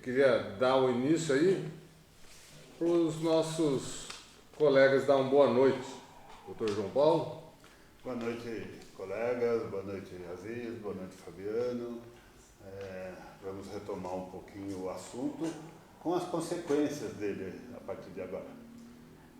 queria dar o início aí para os nossos colegas dar uma boa noite. Doutor João Paulo. Boa noite, colegas. Boa noite, Aziz. Boa noite, Fabiano. Vamos retomar um pouquinho o assunto com as consequências dele a partir de agora.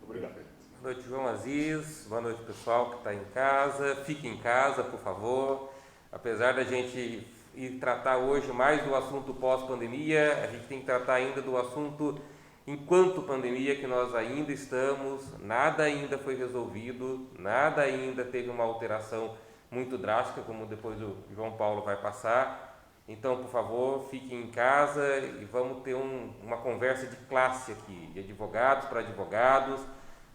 Obrigado. Boa noite, João Aziz. Boa noite, pessoal que está em casa. Fique em casa, por favor. Apesar da gente ir tratar hoje mais do assunto pós-pandemia, a gente tem que tratar ainda do assunto enquanto pandemia, que nós ainda estamos, nada ainda foi resolvido, nada ainda teve uma alteração muito drástica, como depois o João Paulo vai passar. Então, por favor, fiquem em casa e vamos ter uma conversa de classe aqui, de advogados para advogados,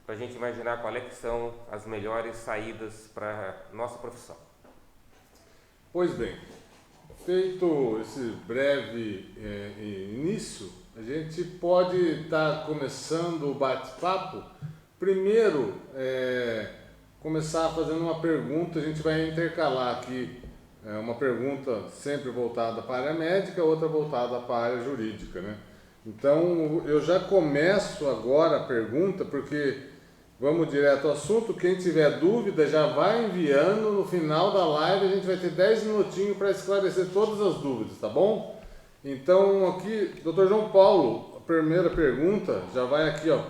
para a gente imaginar qual é que são as melhores saídas para a nossa profissão. Pois bem, feito esse breve início, a gente pode estar começando o bate-papo. Primeiro, começar fazendo uma pergunta, a gente vai intercalar aqui uma pergunta sempre voltada para a área médica, outra voltada para a área jurídica, né? Então, eu já começo agora a pergunta, porque vamos direto ao assunto. Quem tiver dúvida já vai enviando, no final da live a gente vai ter 10 minutinhos para esclarecer todas as dúvidas, tá bom? Então, aqui, Dr. João Paulo, a primeira pergunta já vai aqui, ó.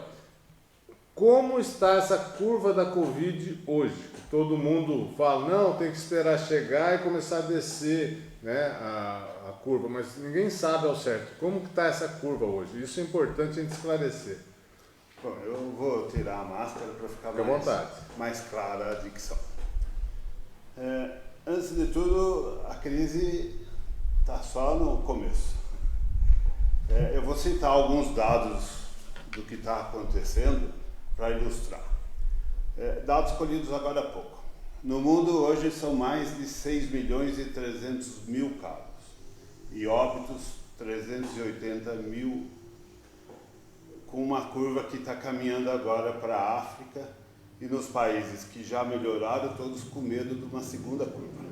Como está essa curva da Covid hoje? Todo mundo fala, não, tem que esperar chegar e começar a descer, né, a curva, mas ninguém sabe ao certo. Como que está essa curva hoje? Isso é importante a gente esclarecer. Bom, eu vou tirar a máscara para ficar mais clara a dicção. Antes de tudo, a crise está só no começo. Eu vou citar alguns dados do que está acontecendo para ilustrar. Dados colhidos agora há pouco. No mundo hoje são mais de 6 milhões e 300 mil casos e óbitos 380 mil, com uma curva que está caminhando agora para a África e nos países que já melhoraram, todos com medo de uma segunda curva.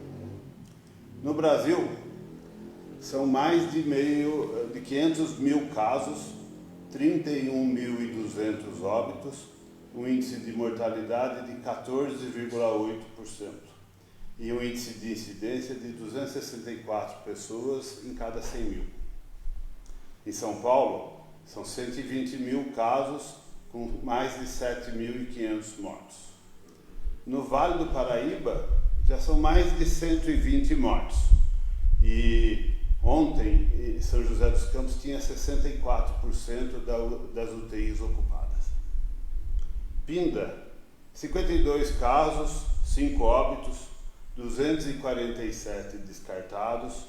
No Brasil, são mais de 500 mil casos, 31.200 óbitos, um índice de mortalidade de 14,8% e um índice de incidência de 264 pessoas em cada 100 mil. Em São Paulo, são 120 mil casos, com mais de 7.500 mortos. No Vale do Paraíba, já são mais de 120 mortos. E ontem, São José dos Campos tinha 64% das UTIs ocupadas. Pinda, 52 casos, 5 óbitos, 247 descartados,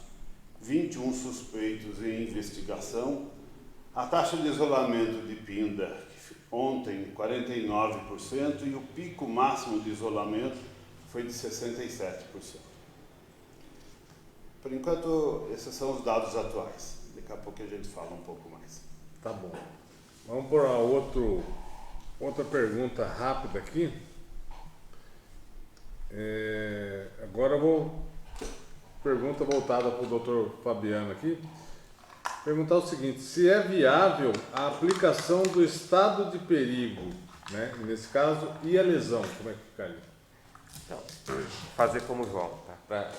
21 suspeitos em investigação. A taxa de isolamento de Pinda, ontem, 49%, e o pico máximo de isolamento foi de 67%. Por enquanto, esses são os dados atuais. Daqui a pouco a gente fala um pouco mais. Tá bom. Vamos para outra pergunta rápida aqui. Agora eu vou... Pergunta voltada para o Dr. Fabiano aqui. Perguntar o seguinte: se é viável a aplicação do estado de perigo, né? Nesse caso, e a lesão, como é que ficaria? Então, fazer como o João, tá?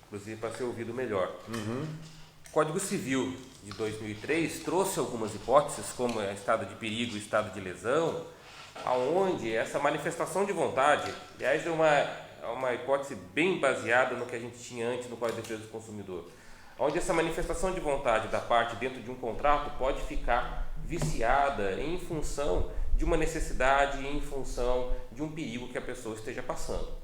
Inclusive para ser ouvido melhor. O Código Civil de 2003 trouxe algumas hipóteses, como estado de perigo e estado de lesão, aonde essa manifestação de vontade, aliás, é uma hipótese bem baseada no que a gente tinha antes no Código de Defesa do Consumidor, onde essa manifestação de vontade da parte dentro de um contrato pode ficar viciada em função de uma necessidade, em função de um perigo que a pessoa esteja passando.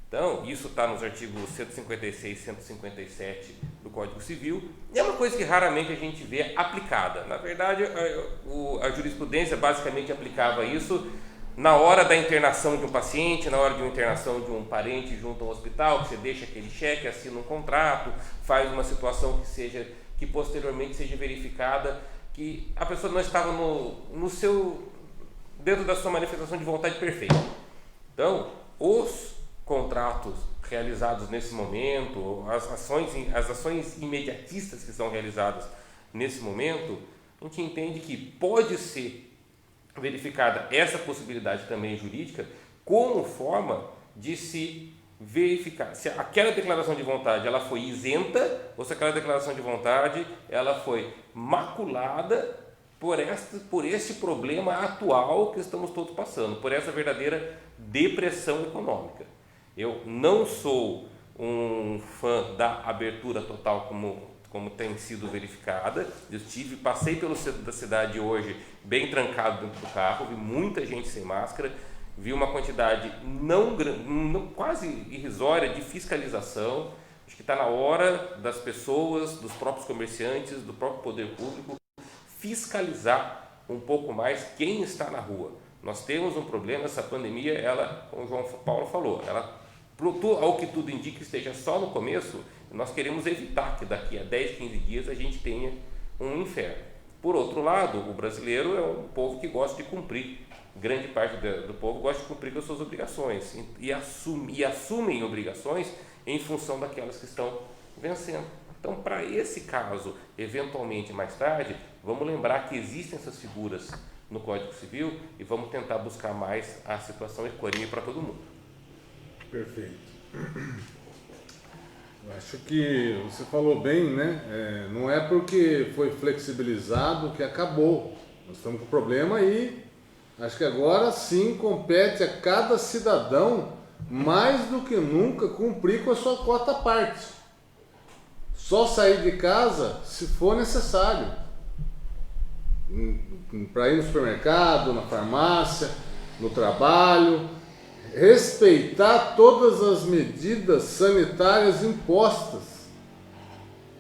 Então, isso está nos artigos 156 e 157 do Código Civil, e é uma coisa que raramente a gente vê aplicada. Na verdade, a jurisprudência basicamente aplicava isso na hora da internação de um paciente, na hora de uma internação de um parente junto ao hospital, que você deixa aquele cheque, assina um contrato, faz uma situação que posteriormente seja verificada que a pessoa não estava dentro da sua manifestação de vontade perfeita. Então, os contratos realizados nesse momento, as ações imediatistas que são realizadas nesse momento, a gente entende que pode ser verificada essa possibilidade também jurídica como forma de se verificar se aquela declaração de vontade ela foi isenta ou se aquela declaração de vontade ela foi maculada por este problema atual que estamos todos passando, por essa verdadeira depressão econômica. Eu não sou um fã da abertura total como tem sido verificada. Eu passei pelo centro da cidade hoje bem trancado dentro do carro, vi muita gente sem máscara, vi uma quantidade quase irrisória de fiscalização. Acho que está na hora das pessoas, dos próprios comerciantes, do próprio poder público, fiscalizar um pouco mais quem está na rua. Nós temos um problema, essa pandemia, ela, como o João Paulo falou, ela, ao que tudo indica, esteja só no começo. Nós queremos evitar que daqui a 10, 15 dias a gente tenha um inferno. Por outro lado, o brasileiro é um povo que gosta de cumprir, grande parte do povo gosta de cumprir com as suas obrigações e assumem obrigações em função daquelas que estão vencendo. Então, para esse caso, eventualmente mais tarde, vamos lembrar que existem essas figuras no Código Civil e vamos tentar buscar mais a situação equânime para todo mundo. Perfeito. Eu acho que você falou bem, né? Não é porque foi flexibilizado que acabou. Nós estamos com problema e acho que agora sim compete a cada cidadão, mais do que nunca, cumprir com a sua cota à parte. Só sair de casa se for necessário. Para ir no supermercado, na farmácia, no trabalho. Respeitar todas as medidas sanitárias impostas.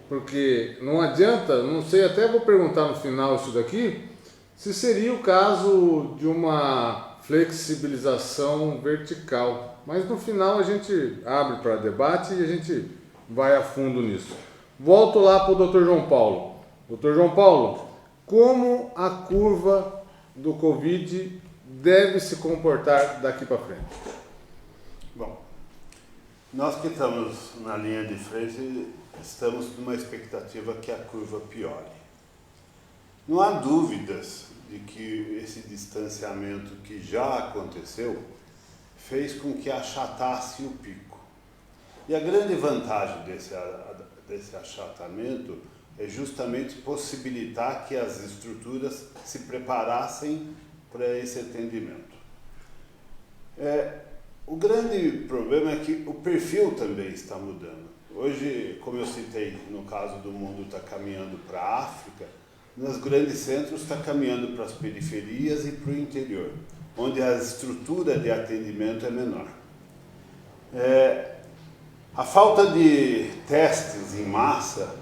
Porque não adianta, não sei, até vou perguntar no final isso daqui, se seria o caso de uma flexibilização vertical. Mas no final a gente abre para debate e a gente vai a fundo nisso. Volto lá para o Dr. João Paulo. Dr. João Paulo, como a curva do Covid deve se comportar daqui para frente? Bom, nós que estamos na linha de frente, estamos numa expectativa que a curva piore. Não há dúvidas de que esse distanciamento que já aconteceu fez com que achatasse o pico. E a grande vantagem desse achatamento é justamente possibilitar que as estruturas se preparassem para esse atendimento. O grande problema é que o perfil também está mudando. Hoje, como eu citei, no caso do mundo está caminhando para a África, nos grandes centros está caminhando para as periferias e para o interior, onde a estrutura de atendimento é menor. A falta de testes em massa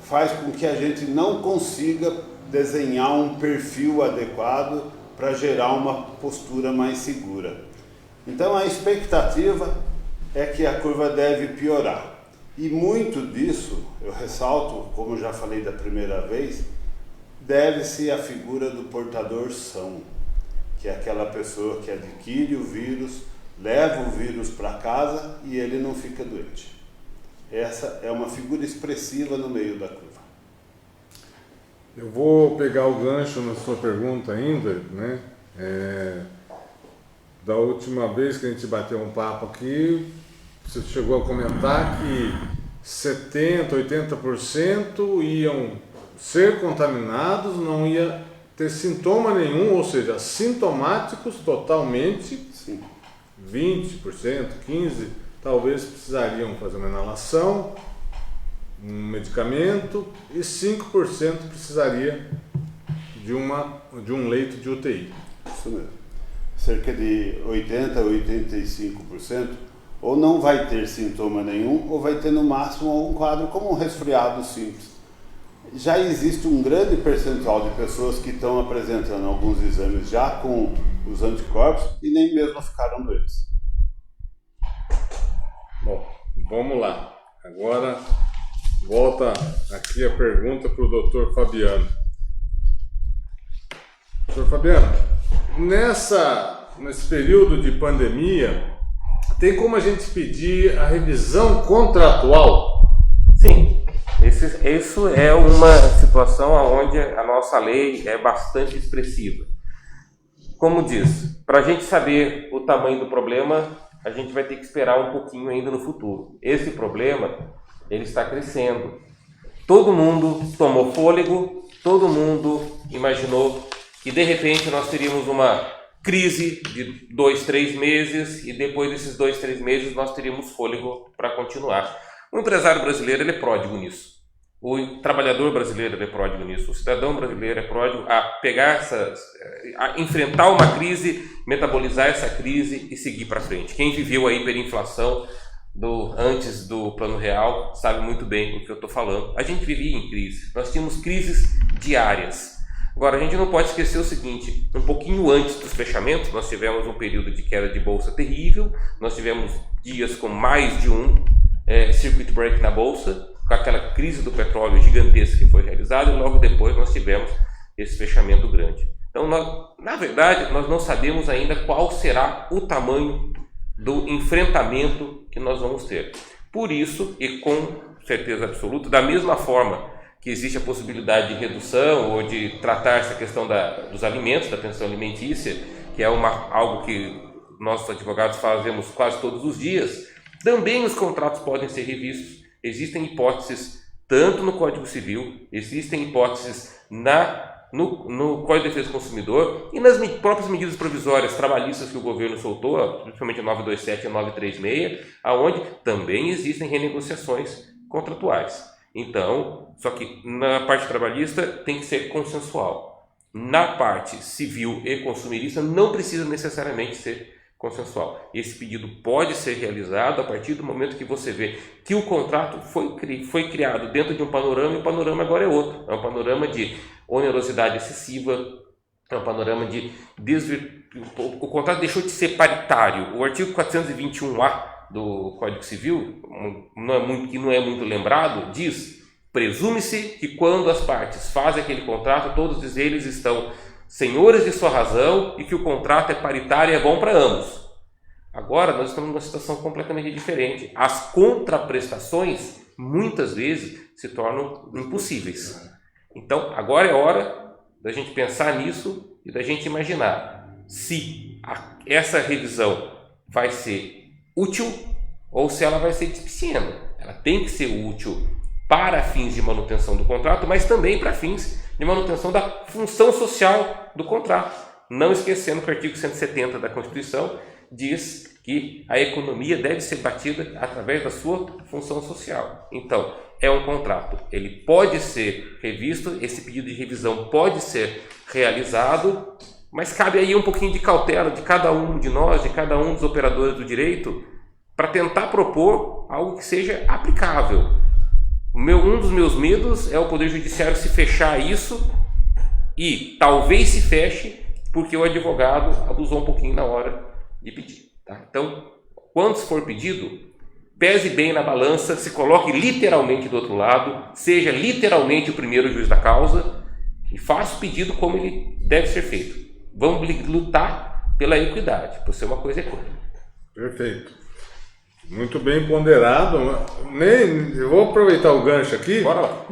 faz com que a gente não consiga desenhar um perfil adequado para gerar uma postura mais segura. Então a expectativa é que a curva deve piorar. E muito disso, eu ressalto, como já falei da primeira vez, deve-se à figura do portador são, que é aquela pessoa que adquire o vírus, leva o vírus para casa e ele não fica doente. Essa é uma figura expressiva no meio da curva. Eu vou pegar o gancho na sua pergunta ainda, né? Da última vez que a gente bateu um papo aqui, você chegou a comentar que 70%, 80% iam ser contaminados, não ia ter sintoma nenhum, ou seja, sintomáticos totalmente. Sim. 20%, 15% talvez precisariam fazer uma inalação, um medicamento, e 5% precisaria de um leito de UTI. Isso mesmo. Cerca de 80% a 85% ou não vai ter sintoma nenhum, ou vai ter no máximo um quadro como um resfriado simples. Já existe um grande percentual de pessoas que estão apresentando alguns exames já com os anticorpos e nem mesmo ficaram doentes. Bom, vamos lá. Agora volta aqui a pergunta para o Dr. Fabiano. Dr. Fabiano, nesse período de pandemia, tem como a gente pedir a revisão contratual? Sim, Isso é uma situação onde a nossa lei é bastante expressiva. Como diz, para a gente saber o tamanho do problema, a gente vai ter que esperar um pouquinho ainda no futuro. Esse problema, ele está crescendo. Todo mundo tomou fôlego, todo mundo imaginou que de repente nós teríamos uma crise de 2, 3 meses e depois desses 2, 3 meses nós teríamos fôlego para continuar. O empresário brasileiro ele é pródigo nisso. O trabalhador brasileiro ele é pródigo nisso. O cidadão brasileiro é pródigo a pegar a enfrentar uma crise, metabolizar essa crise e seguir para frente. Quem viveu a hiperinflação antes do Plano Real sabe muito bem o que eu estou falando. A gente vivia em crise. Nós tínhamos crises diárias. Agora, a gente não pode esquecer o seguinte, um pouquinho antes dos fechamentos, nós tivemos um período de queda de bolsa terrível, nós tivemos dias com mais de um circuit break na bolsa, com aquela crise do petróleo gigantesca que foi realizada, e logo depois nós tivemos esse fechamento grande. Então, na verdade, nós não sabemos ainda qual será o tamanho do enfrentamento que nós vamos ter. Por isso, e com certeza absoluta, da mesma forma que existe a possibilidade de redução ou de tratar essa questão dos alimentos, da pensão alimentícia, que é algo que nós advogados fazemos quase todos os dias, também os contratos podem ser revistos. Existem hipóteses tanto no Código Civil, existem hipóteses no Código de Defesa do Consumidor e nas próprias medidas provisórias trabalhistas que o governo soltou, principalmente a 927 e a 936, aonde também existem renegociações contratuais. Então, só que na parte trabalhista tem que ser consensual. Na parte civil e consumerista não precisa necessariamente ser consensual. Esse pedido pode ser realizado a partir do momento que você vê que o contrato foi criado dentro de um panorama e o panorama agora é outro. É um panorama de onerosidade excessiva, é um panorama de o contrato deixou de ser paritário. O artigo 421A do Código Civil, que não é muito lembrado, diz: presume-se que quando as partes fazem aquele contrato, todos eles estão senhores de sua razão e que o contrato é paritário e é bom para ambos. Agora nós estamos numa situação completamente diferente. As contraprestações muitas vezes se tornam impossíveis. Então agora é hora da gente pensar nisso e da gente imaginar se essa revisão vai ser útil ou se ela vai ser despicienda. Ela tem que ser útil para fins de manutenção do contrato, mas também para fins de manutenção da função social do contrato. Não esquecendo que o artigo 170 da Constituição diz que a economia deve ser batida através da sua função social. Então, é um contrato. Ele pode ser revisto, esse pedido de revisão pode ser realizado, mas cabe aí um pouquinho de cautela de cada um de nós, de cada um dos operadores do direito, para tentar propor algo que seja aplicável. Um dos meus medos é o Poder Judiciário se fechar isso e talvez se feche porque o advogado abusou um pouquinho na hora de pedir. Tá? Então, quando for pedido, pese bem na balança, se coloque literalmente do outro lado, seja literalmente o primeiro juiz da causa e faça o pedido como ele deve ser feito. Vamos lutar pela equidade, por ser uma coisa equânime. Perfeito. Muito bem ponderado. Eu vou aproveitar o gancho aqui. Bora lá.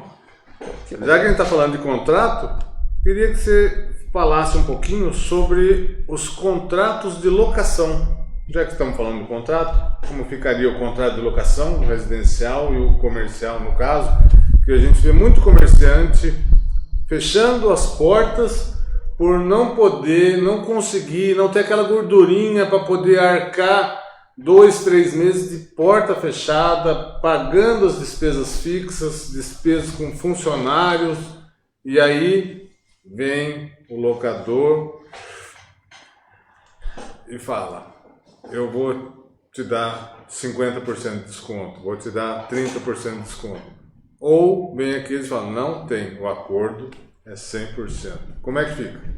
Já que a gente está falando de contrato, queria que você falasse um pouquinho sobre os contratos de locação. Já que estamos falando de contrato, como ficaria o contrato de locação, o residencial e o comercial no caso, que a gente vê muito comerciante fechando as portas por não poder, não conseguir, não ter aquela gordurinha para poder arcar 2, 3 meses de porta fechada, pagando as despesas fixas, despesas com funcionários, e aí vem o locador e fala: eu vou te dar 50% de desconto, vou te dar 30% de desconto. Ou vem aqui e eles falam: não tem, o acordo é 100%. Como é que fica?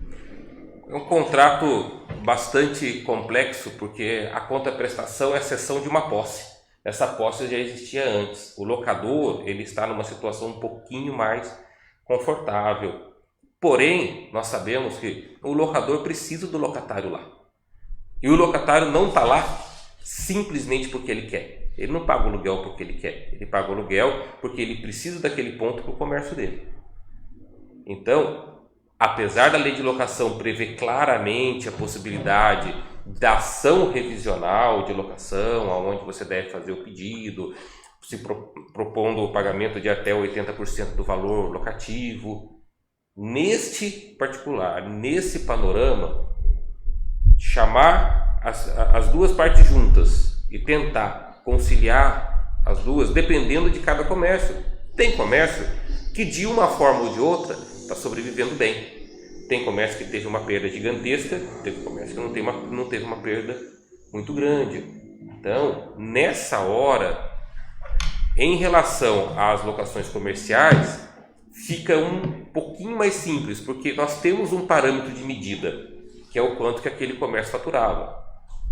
É um contrato bastante complexo, porque a contraprestação é a cessão de uma posse. Essa posse já existia antes. O locador ele está numa situação um pouquinho mais confortável. Porém, nós sabemos que o locador precisa do locatário lá. E o locatário não está lá simplesmente porque ele quer. Ele não paga o aluguel porque ele quer, ele paga o aluguel porque ele precisa daquele ponto para o comércio dele. Então, apesar da lei de locação prever claramente a possibilidade da ação revisional de locação, aonde você deve fazer o pedido, se propondo o pagamento de até 80% do valor locativo, neste particular, nesse panorama, chamar as duas partes juntas e tentar conciliar as duas, dependendo de cada comércio. Tem comércio que de uma forma ou de outra está sobrevivendo bem. Tem comércio que teve uma perda gigantesca, teve comércio que não teve uma perda muito grande. Então, nessa hora, em relação às locações comerciais, fica um pouquinho mais simples, porque nós temos um parâmetro de medida, que é o quanto que aquele comércio faturava.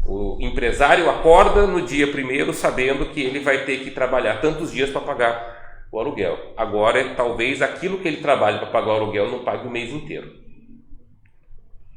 O empresário acorda no dia 1º sabendo que ele vai ter que trabalhar tantos dias para pagar o aluguel. Agora, talvez aquilo que ele trabalha para pagar o aluguel não pague o mês inteiro.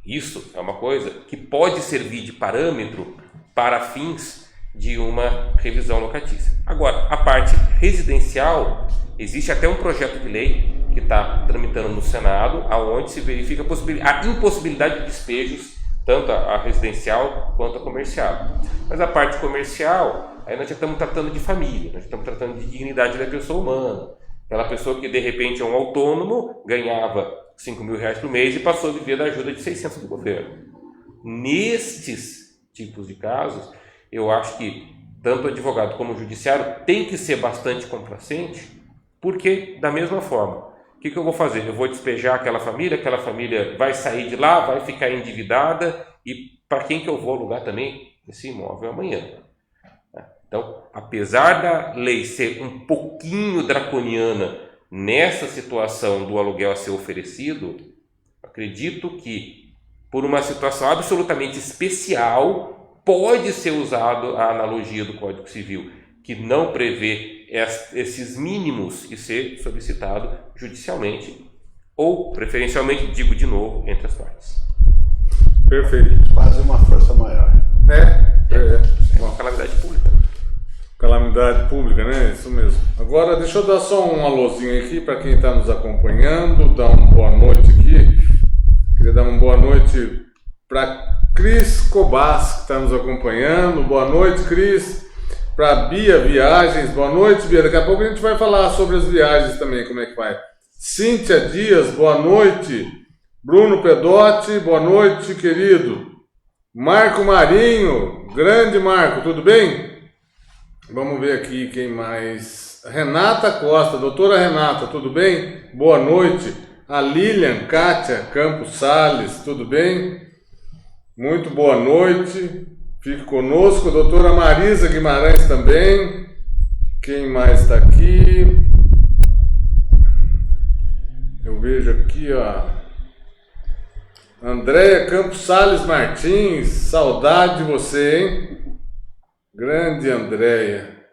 Isso é uma coisa que pode servir de parâmetro para fins de uma revisão locatícia. Agora, a parte residencial, existe até um projeto de lei que está tramitando no Senado, aonde se verifica a impossibilidade de despejos, tanto a residencial quanto a comercial. Mas a parte comercial, aí nós já estamos tratando de família, nós já estamos tratando de dignidade da pessoa humana. Aquela pessoa que de repente é um autônomo, ganhava R$5.000 por mês e passou a viver da ajuda de 600 do governo. Nestes tipos de casos, eu acho que tanto o advogado como o judiciário tem que ser bastante complacente, porque da mesma forma, o que eu vou fazer? Eu vou despejar aquela família vai sair de lá, vai ficar endividada, e para quem que eu vou alugar também esse imóvel amanhã? Então, apesar da lei ser um pouquinho draconiana nessa situação do aluguel a ser oferecido, acredito que, por uma situação absolutamente especial, pode ser usado a analogia do Código Civil, que não prevê esses mínimos, e ser solicitado judicialmente, ou, preferencialmente, digo de novo, entre as partes. Perfeito. Quase uma força maior. É uma calamidade pública. Calamidade pública, né? Isso mesmo. Agora, deixa eu dar só um alôzinho aqui para quem está nos acompanhando, dar uma boa noite aqui. Queria dar uma boa noite para Cris Cobas, que está nos acompanhando. Boa noite, Cris. Para Bia Viagens, boa noite, Bia. Daqui a pouco a gente vai falar sobre as viagens também, como é que vai. Cíntia Dias, boa noite. Bruno Pedotti, boa noite, querido. Marco Marinho, grande Marco, tudo bem? Vamos ver aqui quem mais. Renata Costa, doutora Renata, tudo bem? Boa noite. A Lilian Kátia Campos Salles, tudo bem? Muito boa noite. Fique conosco. Doutora Marisa Guimarães também. Quem mais está aqui? Eu vejo aqui, ó. Andréia Campos Salles Martins, saudade de você, hein? Grande Andréia.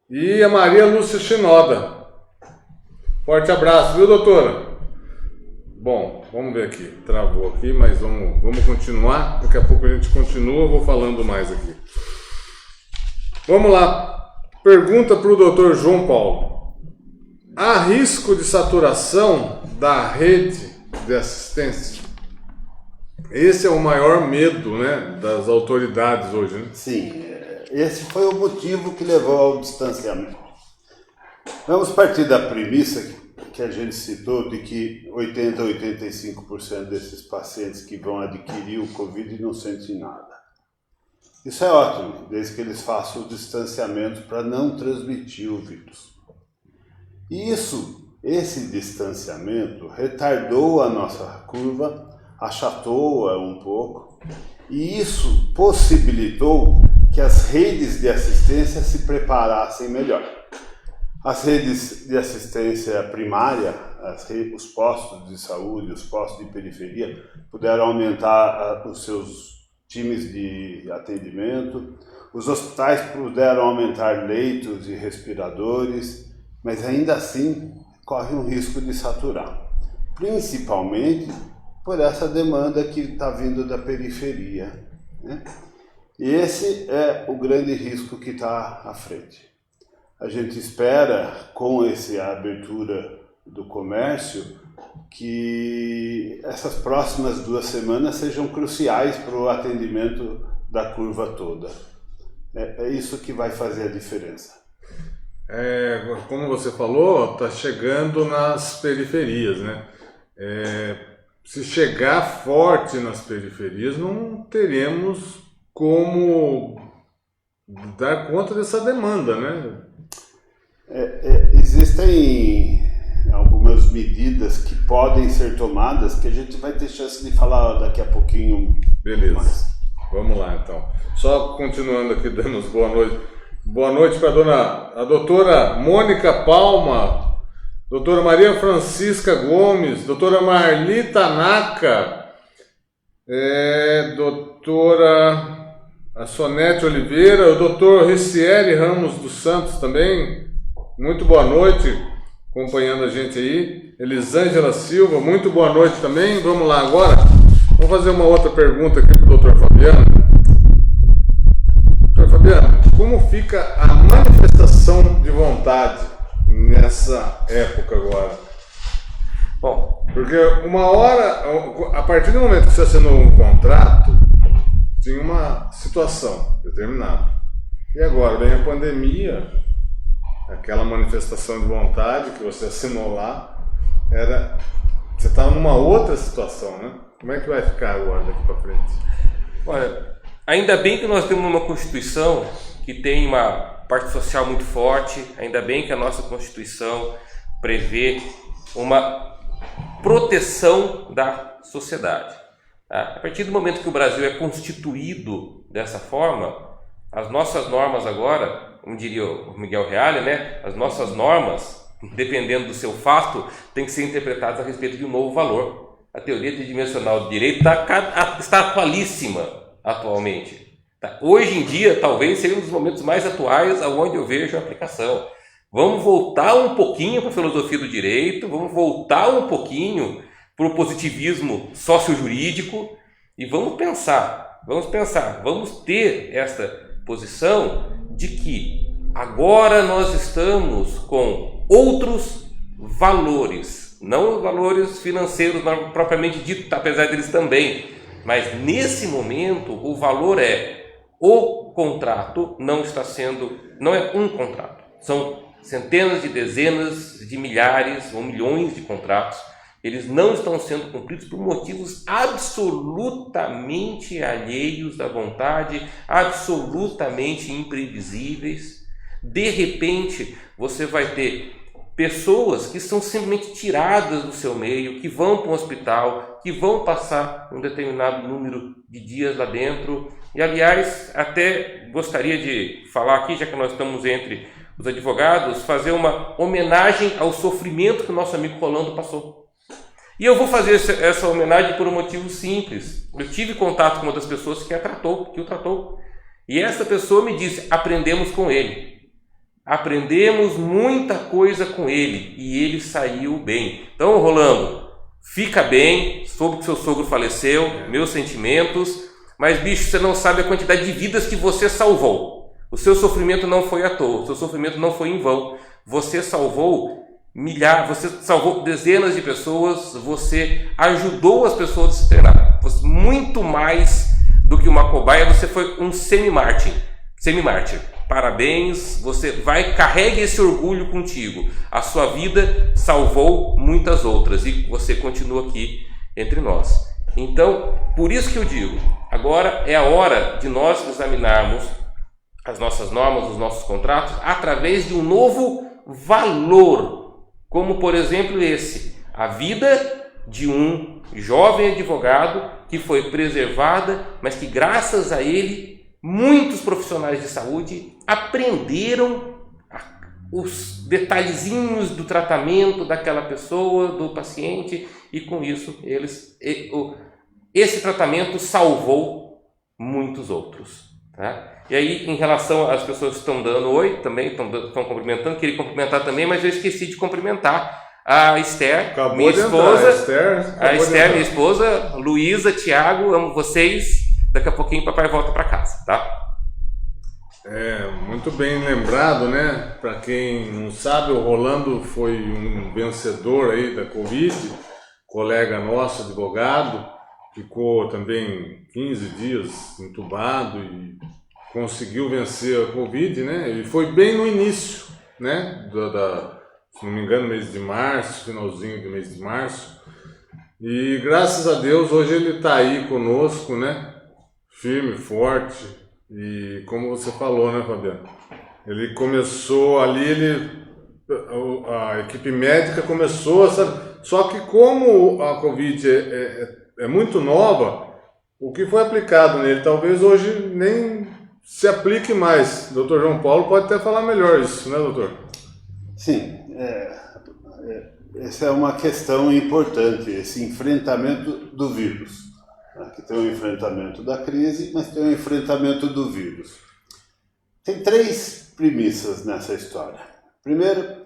E a Maria Lúcia Shinoda. Forte abraço, viu, doutora? Bom, vamos ver aqui. Travou aqui, mas vamos continuar. Daqui a pouco a gente continua, eu vou falando mais aqui. Vamos lá. Pergunta para o doutor João Paulo. Há risco de saturação da rede de assistência? Esse é o maior medo, né, das autoridades hoje, né? Sim, esse foi o motivo que levou ao distanciamento. Vamos partir da premissa que a gente citou de que 80% a 85% desses pacientes que vão adquirir o Covid não sentem nada. Isso é ótimo, desde que eles façam o distanciamento para não transmitir o vírus. E esse distanciamento retardou a nossa curva, achatou-a um pouco, e isso possibilitou que as redes de assistência se preparassem melhor. As redes de assistência primária, os postos de saúde, os postos de periferia, puderam aumentar os seus times de atendimento, os hospitais puderam aumentar leitos e respiradores, mas ainda assim corre um risco de saturar, principalmente por essa demanda que está vindo da periferia, né? E esse é o grande risco que está à frente. A gente espera, com essa abertura do comércio, que essas próximas 2 semanas sejam cruciais para o atendimento da curva toda. É isso que vai fazer a diferença. Como você falou, está chegando nas periferias, né? Se chegar forte nas periferias, não teremos como dar conta dessa demanda, né? Existem algumas medidas que podem ser tomadas que a gente vai ter chance de falar daqui a pouquinho. Beleza, mais. Vamos lá então. Só continuando aqui, dando boa noite. Boa noite para a doutora Mônica Palma, doutora Maria Francisca Gomes, doutora Marli Tanaka, doutora Sonete Oliveira, o doutor Ricieri Ramos dos Santos também, muito boa noite, acompanhando a gente aí. Elisângela Silva, muito boa noite também. Vamos lá agora, vamos fazer uma outra pergunta aqui para o doutor Fabiano. Doutor Fabiano, como fica a manifestação de vontade nessa época agora? Bom, porque uma hora, a partir do momento que você assinou um contrato, tinha uma situação determinada. E agora vem a pandemia, aquela manifestação de vontade que você assinou lá, você estava numa outra situação, né? Como é que vai ficar agora daqui para frente? Olha, ainda bem que nós temos uma Constituição que tem uma parte social muito forte, ainda bem que a nossa Constituição prevê uma proteção da sociedade. A partir do momento que o Brasil é constituído dessa forma, as nossas normas agora, como diria o Miguel Reale, né, as nossas normas, dependendo do seu fato, têm que ser interpretadas a respeito de um novo valor. A teoria tridimensional do direito está atualíssima atualmente. Hoje em dia, talvez seja um dos momentos mais atuais onde eu vejo a aplicação. Vamos voltar um pouquinho para a filosofia do direito, vamos voltar um pouquinho para o positivismo sociojurídico e vamos ter esta posição de que agora nós estamos com outros valores, não os valores financeiros propriamente dito, apesar deles também, mas nesse momento o valor o contrato não é um contrato, são centenas de dezenas de milhares ou milhões de contratos. Eles não estão sendo cumpridos por motivos absolutamente alheios da vontade, absolutamente imprevisíveis. De repente, você vai ter pessoas que são simplesmente tiradas do seu meio, que vão para um hospital, que vão passar um determinado número de dias lá dentro. E, aliás, até gostaria de falar aqui, já que nós estamos entre os advogados, fazer uma homenagem ao sofrimento que o nosso amigo Rolando passou. E eu vou fazer essa homenagem por um motivo simples. Eu tive contato com uma das pessoas que o tratou. E essa pessoa me disse, aprendemos com ele. Aprendemos muita coisa com ele. E ele saiu bem. Então, Rolando, fica bem. Soube que seu sogro faleceu. Meus sentimentos. Mas, bicho, você não sabe a quantidade de vidas que você salvou. O seu sofrimento não foi à toa. O seu sofrimento não foi em vão. Você salvou você salvou dezenas de pessoas, você ajudou as pessoas a se treinar. Muito mais do que uma cobaia, você foi um semi-mártir. Parabéns, carregue esse orgulho contigo. A sua vida salvou muitas outras e você continua aqui entre nós. Então, por isso que eu digo, agora é a hora de nós examinarmos as nossas normas, os nossos contratos, através de um novo valor. Como, por exemplo, a vida de um jovem advogado que foi preservada, mas que, graças a ele, muitos profissionais de saúde aprenderam os detalhezinhos do tratamento daquela pessoa, do paciente, e com isso, esse tratamento salvou muitos outros. Tá? E aí, em relação às pessoas que estão dando oi, também estão cumprimentando, queria cumprimentar também, mas eu esqueci de cumprimentar a Esther, minha esposa, minha esposa, Luísa, Tiago, amo vocês, Daqui a pouquinho o papai volta para casa, tá? Muito bem lembrado, né? Para quem não sabe, o Rolando foi um vencedor aí da Covid, colega nosso, advogado, ficou também 15 dias entubado e conseguiu vencer a Covid, né? E foi bem no início, né? Se não me engano, mês de março, finalzinho do mês de março. E graças a Deus hoje ele está aí conosco, né? Firme, forte. E como você falou, né, Fabiano? Ele começou ali, a equipe médica começou, só que como a Covid é muito nova, o que foi aplicado nele talvez hoje nem se aplique mais. O Dr. João Paulo pode até falar melhor isso, né, doutor? Sim, essa é uma questão importante, esse enfrentamento do vírus. Aqui tem o enfrentamento da crise, mas tem o enfrentamento do vírus. Tem 3 premissas nessa história. Primeiro,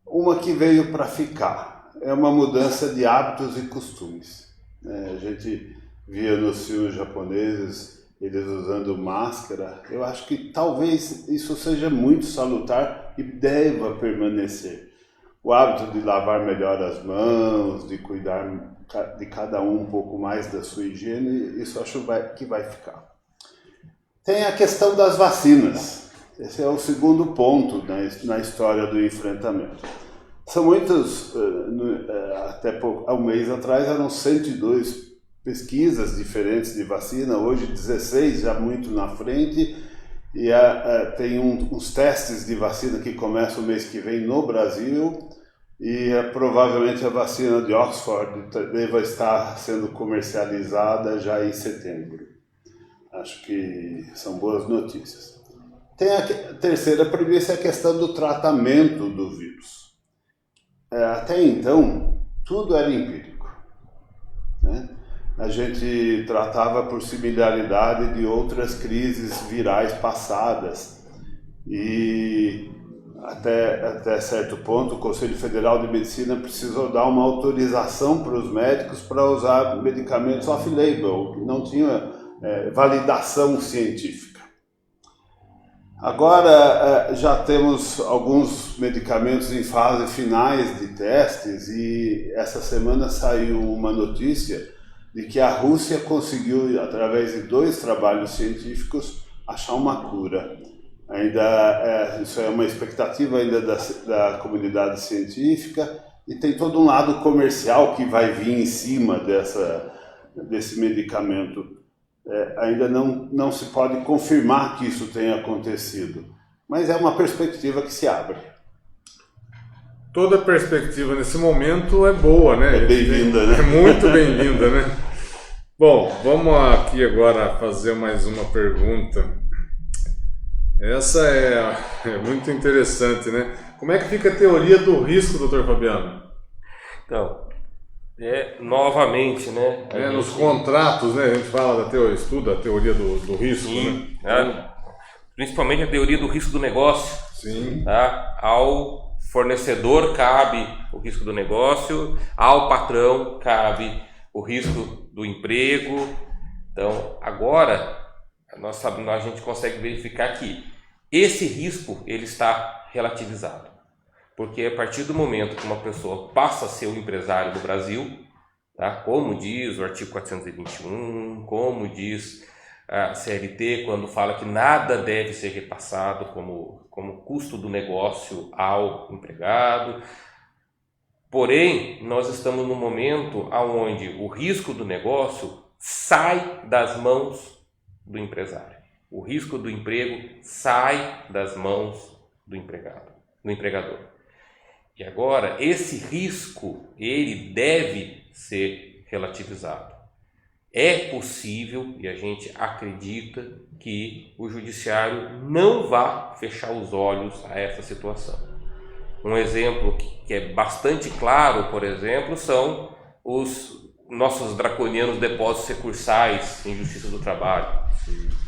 uma que veio para ficar. É uma mudança de hábitos e costumes. A gente via nos filmes japoneses eles usando máscara. Eu acho que talvez isso seja muito salutar e deva permanecer. O hábito de lavar melhor as mãos, de cuidar de cada um pouco mais da sua higiene, isso acho que vai ficar. Tem a questão das vacinas. Esse é o segundo ponto na história do enfrentamento. São muitos, até há um mês atrás eram 102 pesquisas diferentes de vacina, hoje 16, já muito na frente, e tem uns testes de vacina que começam o mês que vem no Brasil, e provavelmente a vacina de Oxford deva estar sendo comercializada já em setembro. Acho que são boas notícias. Tem a terceira premissa, a questão do tratamento do vírus. Até então, tudo era empírico, né? A gente tratava por similaridade de outras crises virais passadas e até certo ponto, o Conselho Federal de Medicina precisou dar uma autorização para os médicos para usar medicamentos off-label, que não tinha validação científica. Agora já temos alguns medicamentos em fase finais de testes e essa semana saiu uma notícia de que a Rússia conseguiu, através de 2 trabalhos científicos, achar uma cura. Isso é uma expectativa ainda da comunidade científica e tem todo um lado comercial que vai vir em cima desse medicamento. Ainda não se pode confirmar que isso tenha acontecido, mas é uma perspectiva que se abre. Toda perspectiva nesse momento é boa, né? É bem-vinda, né? É muito bem-vinda, né? Bom, vamos aqui agora fazer mais uma pergunta. Essa é muito interessante, né? Como é que fica a teoria do risco, doutor Fabiano? Então, novamente, né? Nos contratos, né? A gente fala da teoria, estuda a teoria do risco, sim, né? Principalmente a teoria do risco do negócio. Sim. Tá? Ao fornecedor cabe o risco do negócio, ao patrão cabe o risco do emprego. Então, agora a gente consegue verificar que esse risco ele está relativizado, porque a partir do momento que uma pessoa passa a ser um empresário do Brasil, tá? Como diz o artigo 421, como diz a CLT quando fala que nada deve ser repassado como custo do negócio ao empregado. Porém, nós estamos num momento onde o risco do negócio sai das mãos do empresário. O risco do emprego sai das mãos do empregador. E agora, esse risco, ele deve ser relativizado. É possível, e a gente acredita, que o judiciário não vá fechar os olhos a essa situação. Um exemplo que é bastante claro, por exemplo, são os nossos draconianos depósitos recursais em Justiça do Trabalho.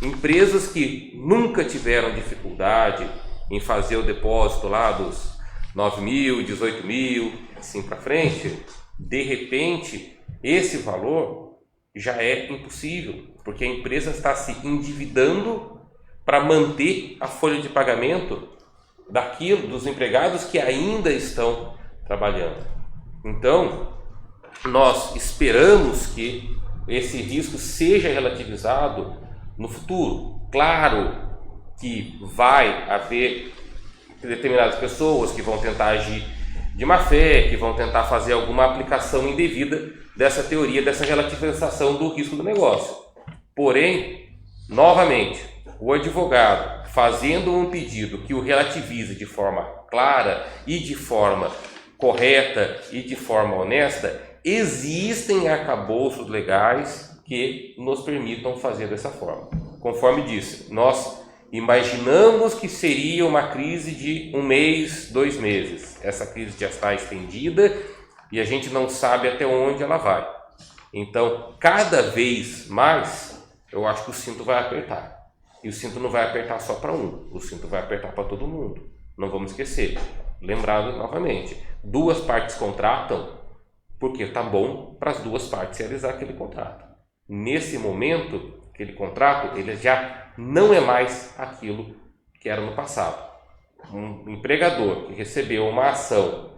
Empresas que nunca tiveram dificuldade em fazer o depósito lá dos 9 mil, 18 mil, assim para frente, de repente, esse valor já é impossível, porque a empresa está se endividando para manter a folha de pagamento dos empregados que ainda estão trabalhando. Então, nós esperamos que esse risco seja relativizado no futuro. Claro que vai haver determinadas pessoas que vão tentar agir de má fé, que vão tentar fazer alguma aplicação indevida dessa teoria, dessa relativização do risco do negócio. Porém, novamente, o advogado fazendo um pedido que o relativize de forma clara e de forma correta e de forma honesta, existem arcabouços legais que nos permitam fazer dessa forma. Conforme disse, nós imaginamos que seria uma crise de 1 mês, 2 meses. Essa crise já está estendida e a gente não sabe até onde ela vai. Então, cada vez mais, eu acho que o cinto vai apertar. E o cinto não vai apertar só para um, o cinto vai apertar para todo mundo. Não vamos esquecer. Lembrado novamente, 2 partes contratam porque está bom para as 2 partes realizar aquele contrato. Nesse momento, aquele contrato ele já não é mais aquilo que era no passado. Um empregador que recebeu uma ação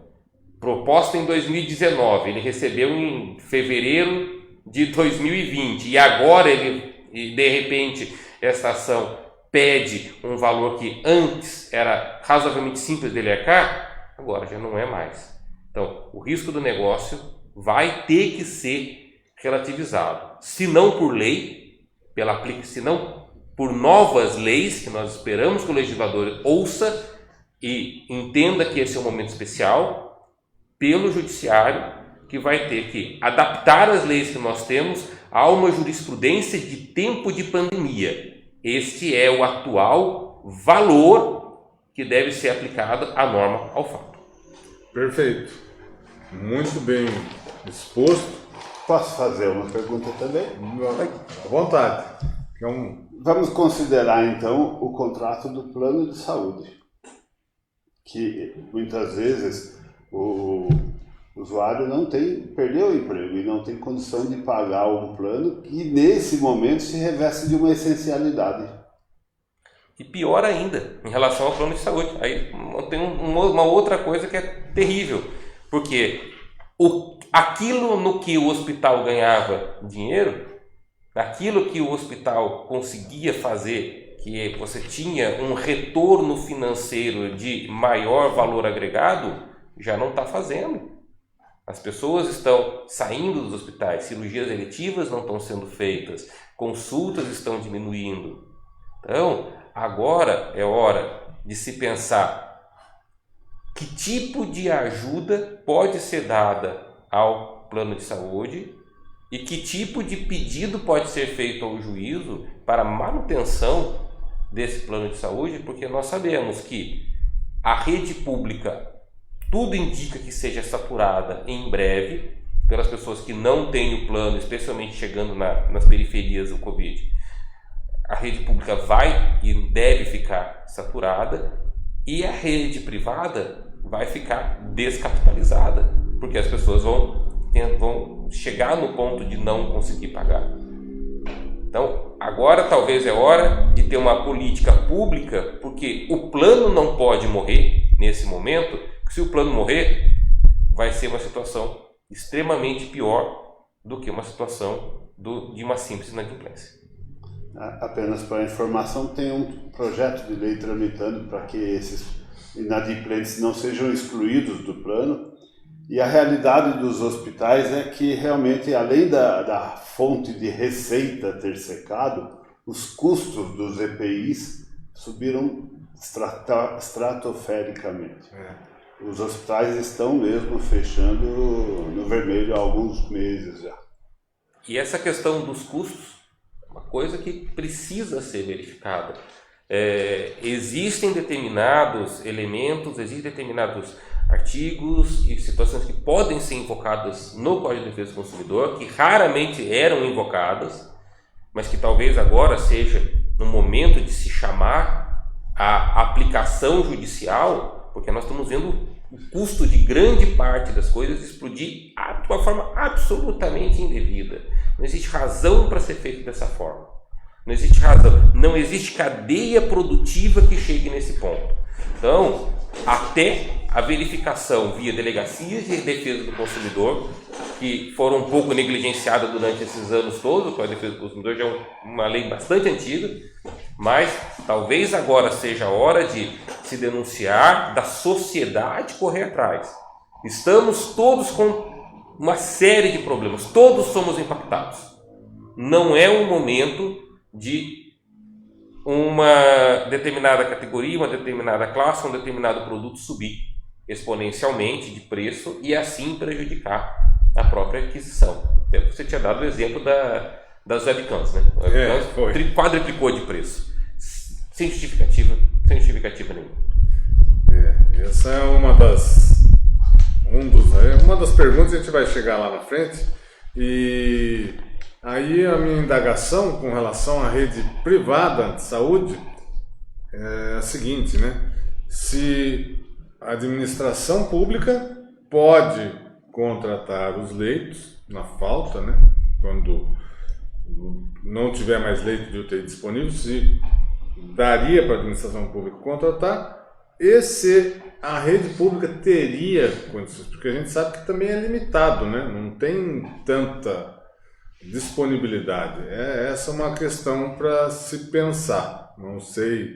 proposta em 2019, ele recebeu em fevereiro de 2020 e agora de repente essa ação pede um valor que antes era razoavelmente simples dele arcar, agora já não é mais. Então, o risco do negócio vai ter que ser relativizado, se não por lei, se não por novas leis que nós esperamos que o legislador ouça e entenda que esse é um momento especial, pelo judiciário, que vai ter que adaptar as leis que nós temos a uma jurisprudência de tempo de pandemia. Este é o atual valor que deve ser aplicado à norma ao fato. Perfeito. Muito bem exposto. Posso fazer uma pergunta também? À vontade. Vamos considerar então o contrato do plano de saúde, que muitas vezes o usuário perdeu o emprego e não tem condição de pagar um plano que nesse momento se reveste de uma essencialidade. E pior ainda, em relação ao plano de saúde, aí tem uma outra coisa que é terrível, porque aquilo no que o hospital ganhava dinheiro, aquilo que o hospital conseguia fazer, que você tinha um retorno financeiro de maior valor agregado, já não está fazendo. As pessoas estão saindo dos hospitais, cirurgias eletivas não estão sendo feitas, consultas estão diminuindo. Então, agora é hora de se pensar que tipo de ajuda pode ser dada ao plano de saúde e que tipo de pedido pode ser feito ao juízo para manutenção desse plano de saúde, porque nós sabemos que a rede pública tudo indica que seja saturada em breve pelas pessoas que não têm o plano, especialmente chegando nas periferias do Covid. A rede pública vai e deve ficar saturada e a rede privada vai ficar descapitalizada, porque as pessoas vão chegar no ponto de não conseguir pagar. Então, agora talvez é hora de ter uma política pública, porque o plano não pode morrer nesse momento. Se o plano morrer, vai ser uma situação extremamente pior do que uma situação de uma simples inadimplência. Apenas para informação, tem um projeto de lei tramitando para que esses inadimplentes não sejam excluídos do plano. E a realidade dos hospitais é que realmente, além da fonte de receita ter secado, os custos dos EPIs subiram estratosfericamente. Os hospitais estão mesmo fechando no vermelho há alguns meses já. E essa questão dos custos é uma coisa que precisa ser verificada. Existem determinados elementos, existem determinados artigos e situações que podem ser invocadas no Código de Defesa do Consumidor, que raramente eram invocadas, mas que talvez agora seja no momento de se chamar a aplicação judicial, porque nós estamos vendo o custo de grande parte das coisas explodir uma forma absolutamente indevida. Não existe razão para ser feito dessa forma. Não existe razão. Não existe cadeia produtiva que chegue nesse ponto. Então, até a verificação via delegacias de defesa do consumidor, que foram um pouco negligenciadas durante esses anos todos, a defesa do consumidor já é uma lei bastante antiga, mas talvez agora seja a hora de se denunciar, da sociedade correr atrás. Estamos todos com uma série de problemas, todos somos impactados. Não é um momento de uma determinada categoria, uma determinada classe, um determinado produto subir exponencialmente de preço e assim prejudicar a própria aquisição. Você tinha dado o exemplo das webcams, né? A webcam quadruplicou de preço, sem justificativa nenhuma. Essa é uma das perguntas, a gente vai chegar lá na frente. E aí a minha indagação com relação à rede privada de saúde é a seguinte, né? Se a administração pública pode contratar os leitos na falta, né? Quando não tiver mais leito de UTI disponível, se daria para a administração pública contratar, e se a rede pública teria condições, porque a gente sabe que também é limitado, né? Não tem tanta disponibilidade. Essa é uma questão para se pensar. Não sei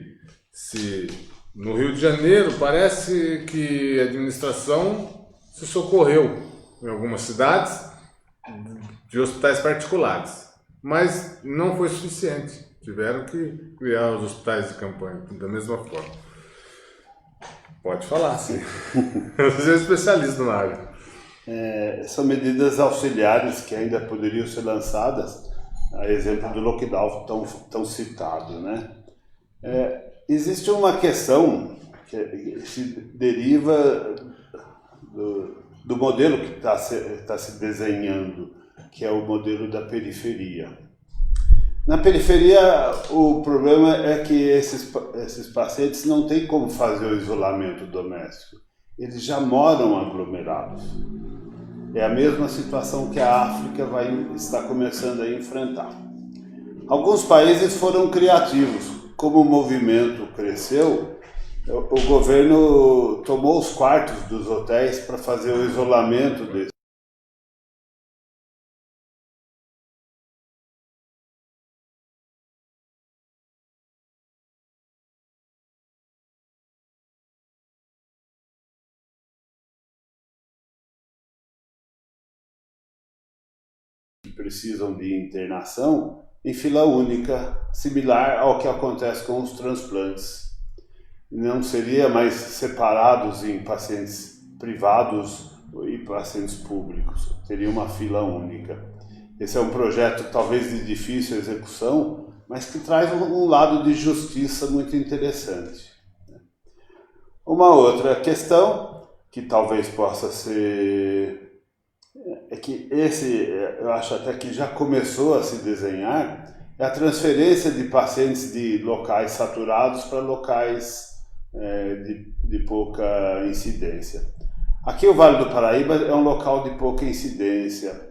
se no Rio de Janeiro parece que a administração se socorreu em algumas cidades de hospitais particulares, mas não foi suficiente. Tiveram que criar os hospitais de campanha da mesma forma. Pode falar, sim. Você é especialista na área. São medidas auxiliares que ainda poderiam ser lançadas, a exemplo do lockdown tão citado, né? Existe uma questão que se deriva do modelo que está se desenhando, que é o modelo da periferia. Na periferia, o problema é que esses pacientes não têm como fazer o isolamento doméstico. Eles já moram aglomerados. É a mesma situação que a África está começando a enfrentar. Alguns países foram criativos. Como o movimento cresceu, o governo tomou os quartos dos hotéis para fazer o isolamento desses. Precisam de internação em fila única, similar ao que acontece com os transplantes. Não seria mais separados em pacientes privados e pacientes públicos, teria uma fila única. Esse é um projeto talvez de difícil execução, mas que traz um lado de justiça muito interessante. Uma outra questão que talvez possa ser que eu acho até que já começou a se desenhar, é a transferência de pacientes de locais saturados para locais de pouca incidência. Aqui o Vale do Paraíba é um local de pouca incidência.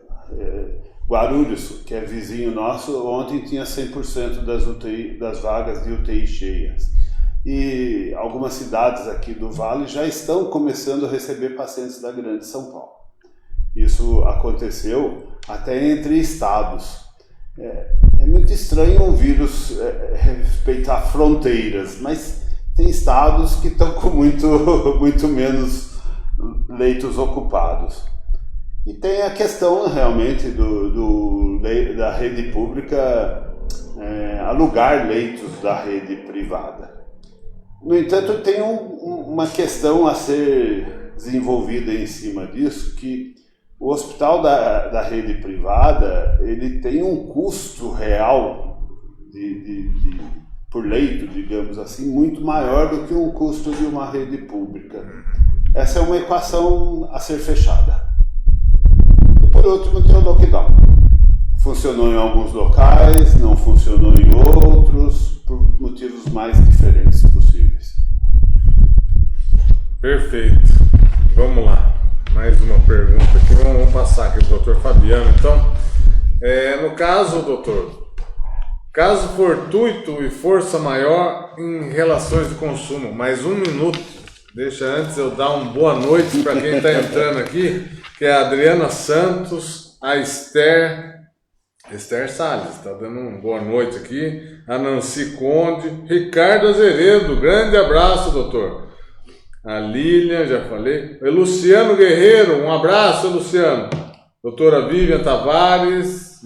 Guarulhos, que é vizinho nosso, ontem tinha 100% das vagas de UTI cheias. E algumas cidades aqui do Vale já estão começando a receber pacientes da Grande São Paulo. Isso aconteceu até entre estados. É muito estranho um vírus respeitar fronteiras, mas tem estados que estão com muito menos leitos ocupados. E tem a questão realmente da rede pública alugar leitos da rede privada. No entanto, tem uma questão a ser desenvolvida em cima disso, que o hospital da rede privada, ele tem um custo real por leito, digamos assim, muito maior do que um custo de uma rede pública. Essa é uma equação a ser fechada. E por último, tem o lockdown. Funcionou em alguns locais, não funcionou em outros, por motivos mais diferentes possíveis. Perfeito. Vamos lá. mais uma pergunta aqui. Vamos passar aqui para o doutor Fabiano, então. No caso, doutor, caso fortuito e força maior em relações de consumo, mais 1 minuto. Deixa antes eu dar uma boa noite para quem está entrando aqui, que é a Adriana Santos, a Esther Salles, está dando uma boa noite aqui, a Nancy Conde, Ricardo Azeredo, grande abraço, doutor. A Lilian, já falei. O Luciano Guerreiro, um abraço, Luciano. Doutora Viviane Tavares,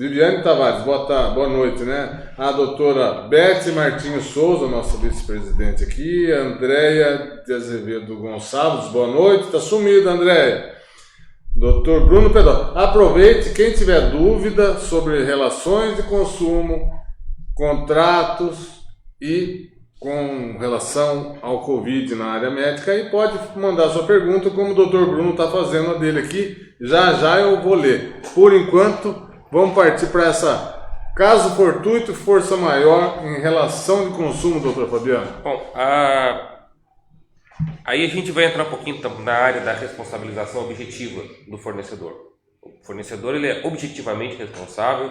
boa noite, né? A doutora Beth Martins Souza, nossa vice-presidente aqui. A Andréia de Azevedo Gonçalves, boa noite. Tá sumida, Andréia. Doutor Bruno Pedro, aproveite, quem tiver dúvida sobre relações de consumo, contratos e com relação ao Covid na área médica, aí pode mandar sua pergunta, como o doutor Bruno está fazendo a dele aqui. Já eu vou ler. Por enquanto, vamos partir para essa caso fortuito e força maior em relação de consumo, doutor Fabiano. Bom, aí a gente vai entrar um pouquinho na área da responsabilização objetiva do fornecedor. O fornecedor ele é objetivamente responsável,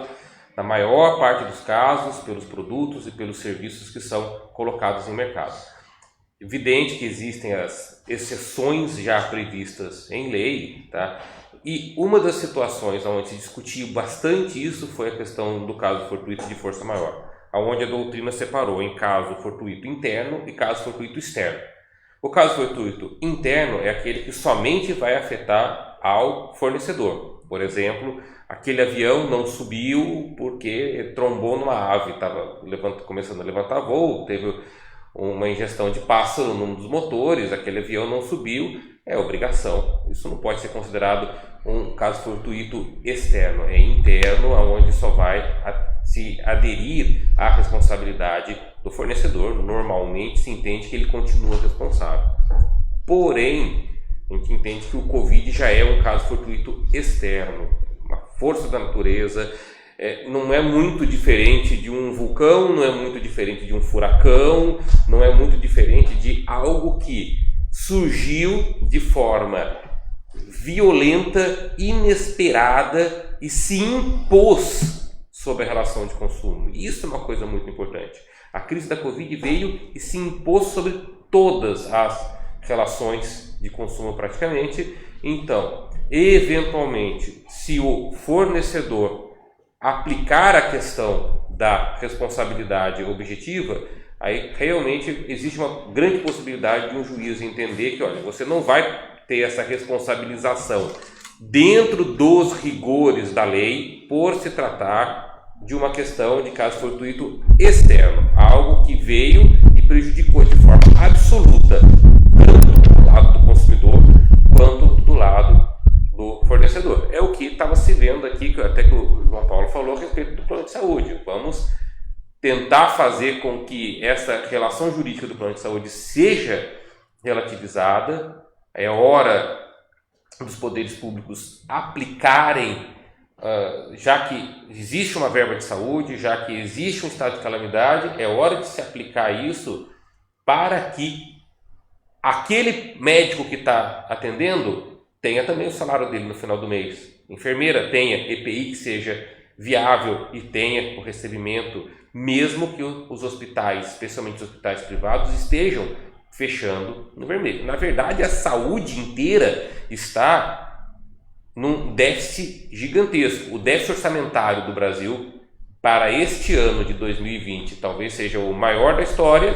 na maior parte dos casos, pelos produtos e pelos serviços que são colocados em mercado. Evidente que existem as exceções já previstas em lei, tá? E uma das situações onde se discutiu bastante isso foi a questão do caso fortuito de força maior, onde a doutrina separou em caso fortuito interno e caso fortuito externo. O caso fortuito interno é aquele que somente vai afetar ao fornecedor. Por exemplo, aquele avião não subiu porque trombou numa ave, estava começando a levantar voo, teve uma ingestão de pássaro num dos motores, aquele avião não subiu, é obrigação. Isso não pode ser considerado um caso fortuito externo, é interno, onde só vai se aderir à responsabilidade do fornecedor. Normalmente se entende que ele continua responsável. Porém, a gente entende que o Covid já é um caso fortuito externo, uma força da natureza, não é muito diferente de um vulcão, não é muito diferente de um furacão, não é muito diferente de algo que surgiu de forma violenta, inesperada e se impôs sobre a relação de consumo. Isso é uma coisa muito importante. A crise da Covid veio e se impôs sobre todas as relações de consumo praticamente. Então, eventualmente, se o fornecedor aplicar a questão da responsabilidade objetiva, aí realmente existe uma grande possibilidade de um juiz entender que, olha, você não vai ter essa responsabilização dentro dos rigores da lei por se tratar de uma questão de caso fortuito externo, algo que veio e prejudicou de forma absoluta tanto do lado do consumidor quanto do lado do fornecedor. É o que estava se vendo aqui, até que o João Paulo falou a respeito do plano de saúde. Vamos tentar fazer com que essa relação jurídica do plano de saúde seja relativizada. É hora dos poderes públicos aplicarem, já que existe uma verba de saúde, já que existe um estado de calamidade, é hora de se aplicar isso para que aquele médico que está atendendo tenha também o salário dele no final do mês. Enfermeira tenha EPI que seja viável e tenha o recebimento, mesmo que os hospitais, especialmente os hospitais privados, estejam fechando no vermelho. Na verdade, a saúde inteira está num déficit gigantesco. O déficit orçamentário do Brasil para este ano de 2020 talvez seja o maior da história,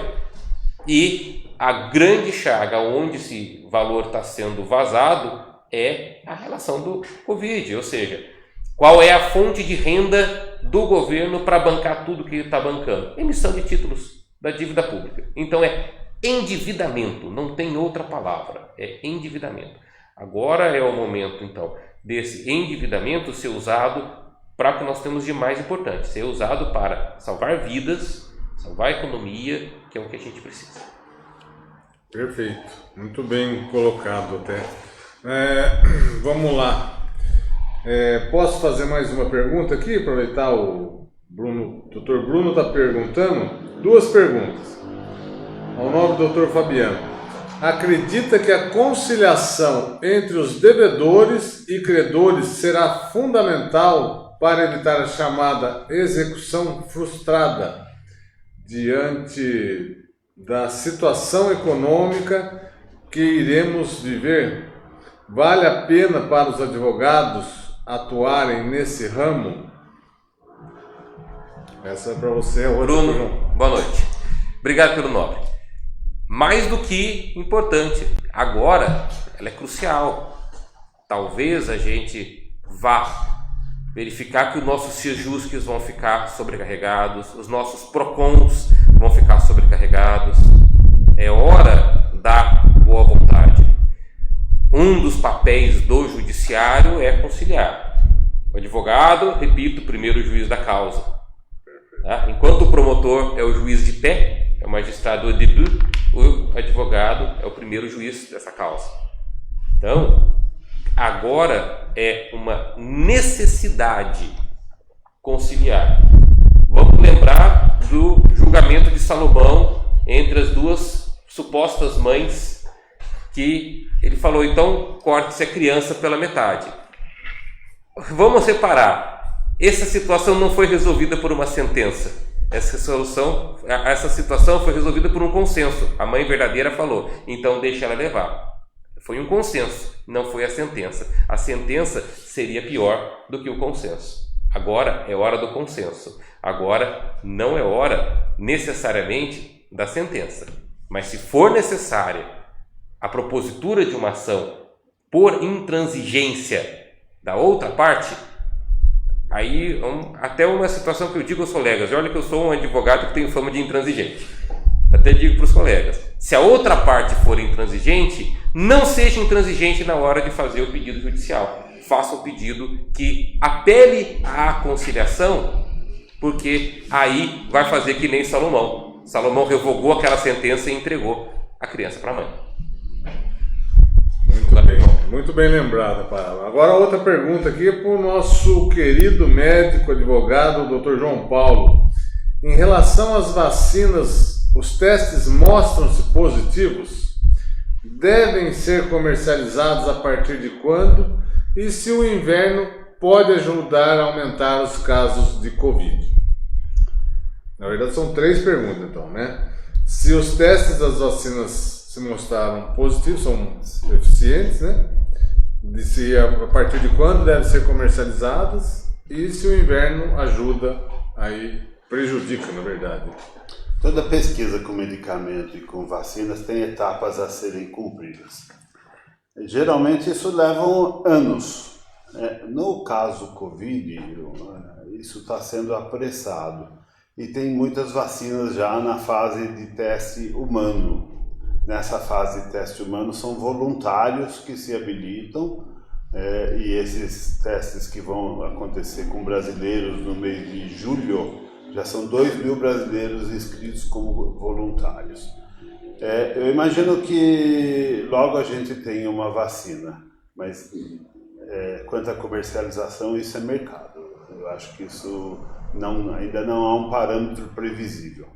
e a grande chaga onde esse valor está sendo vazado é a relação do Covid, ou seja, qual é a fonte de renda do governo para bancar tudo que ele está bancando? Emissão de títulos da dívida pública. Então é endividamento, não tem outra palavra, é endividamento. Agora é o momento, então, desse endividamento ser usado para o que nós temos de mais importante, ser usado para salvar vidas, salvar a economia, que é o que a gente precisa. Perfeito, muito bem colocado até. Vamos lá. Posso fazer mais uma pergunta aqui? Aproveitar o Dr. Bruno está perguntando 2 perguntas. Ao nome do Dr. Fabiano. acredita que a conciliação entre os devedores e credores será fundamental para evitar a chamada execução frustrada diante da situação econômica que iremos viver? Vale a pena para os advogados atuarem nesse ramo? Essa é para você. Bruno, boa noite. Obrigado pelo nome. Mais do que importante, agora ela é crucial. Talvez a gente vá verificar que os nossos sejusques vão ficar sobrecarregados, os nossos PROCONs vão ficar sobrecarregados. É hora da boa vontade. Um dos papéis do judiciário é conciliar. O advogado, repito, primeiro juiz da causa. Tá? Enquanto o promotor é o juiz de pé, é o magistrado au début, o advogado é o primeiro juiz dessa causa. Então, agora é uma necessidade conciliar. Vamos lembrar do julgamento de Salomão entre as duas supostas mães, que ele falou, então corte-se a criança pela metade. Vamos separar. Essa situação não foi resolvida por uma sentença. Essa situação foi resolvida por um consenso. A mãe verdadeira falou, então deixa ela levar. Foi um consenso, não foi a sentença. A sentença seria pior do que o consenso. Agora é hora do consenso. Agora não é hora necessariamente da sentença. Mas se for necessária a propositura de uma ação por intransigência da outra parte, aí até uma situação que eu digo aos colegas, olha que eu sou um advogado que tenho fama de intransigente. Até digo para os colegas, se a outra parte for intransigente, não seja intransigente na hora de fazer o pedido judicial. Faça um pedido que apele à conciliação, porque aí vai fazer que nem Salomão. Salomão revogou aquela sentença e entregou a criança para a mãe. Muito bem lembrada, Paula. Agora outra pergunta aqui para o nosso querido médico, advogado, Dr. João Paulo. Em relação às vacinas, os testes mostram-se positivos? Devem ser comercializados a partir de quando? E se o inverno pode ajudar a aumentar os casos de Covid? Na verdade são 3 perguntas então, né? Se os testes das vacinas se mostraram positivos, são eficientes, né? De se a partir de quando devem ser comercializadas e se o inverno ajuda, aí prejudica, na verdade. Toda pesquisa com medicamento e com vacinas tem etapas a serem cumpridas. Geralmente isso leva anos. No caso Covid, isso está sendo apressado e tem muitas vacinas já na fase de teste humano. Nessa fase de teste humano são voluntários que se habilitam e esses testes que vão acontecer com brasileiros no mês de julho, já são 2.000 brasileiros inscritos como voluntários. Eu imagino que logo a gente tenha uma vacina, mas quanto à comercialização, isso é mercado. Eu acho que isso ainda não há um parâmetro previsível.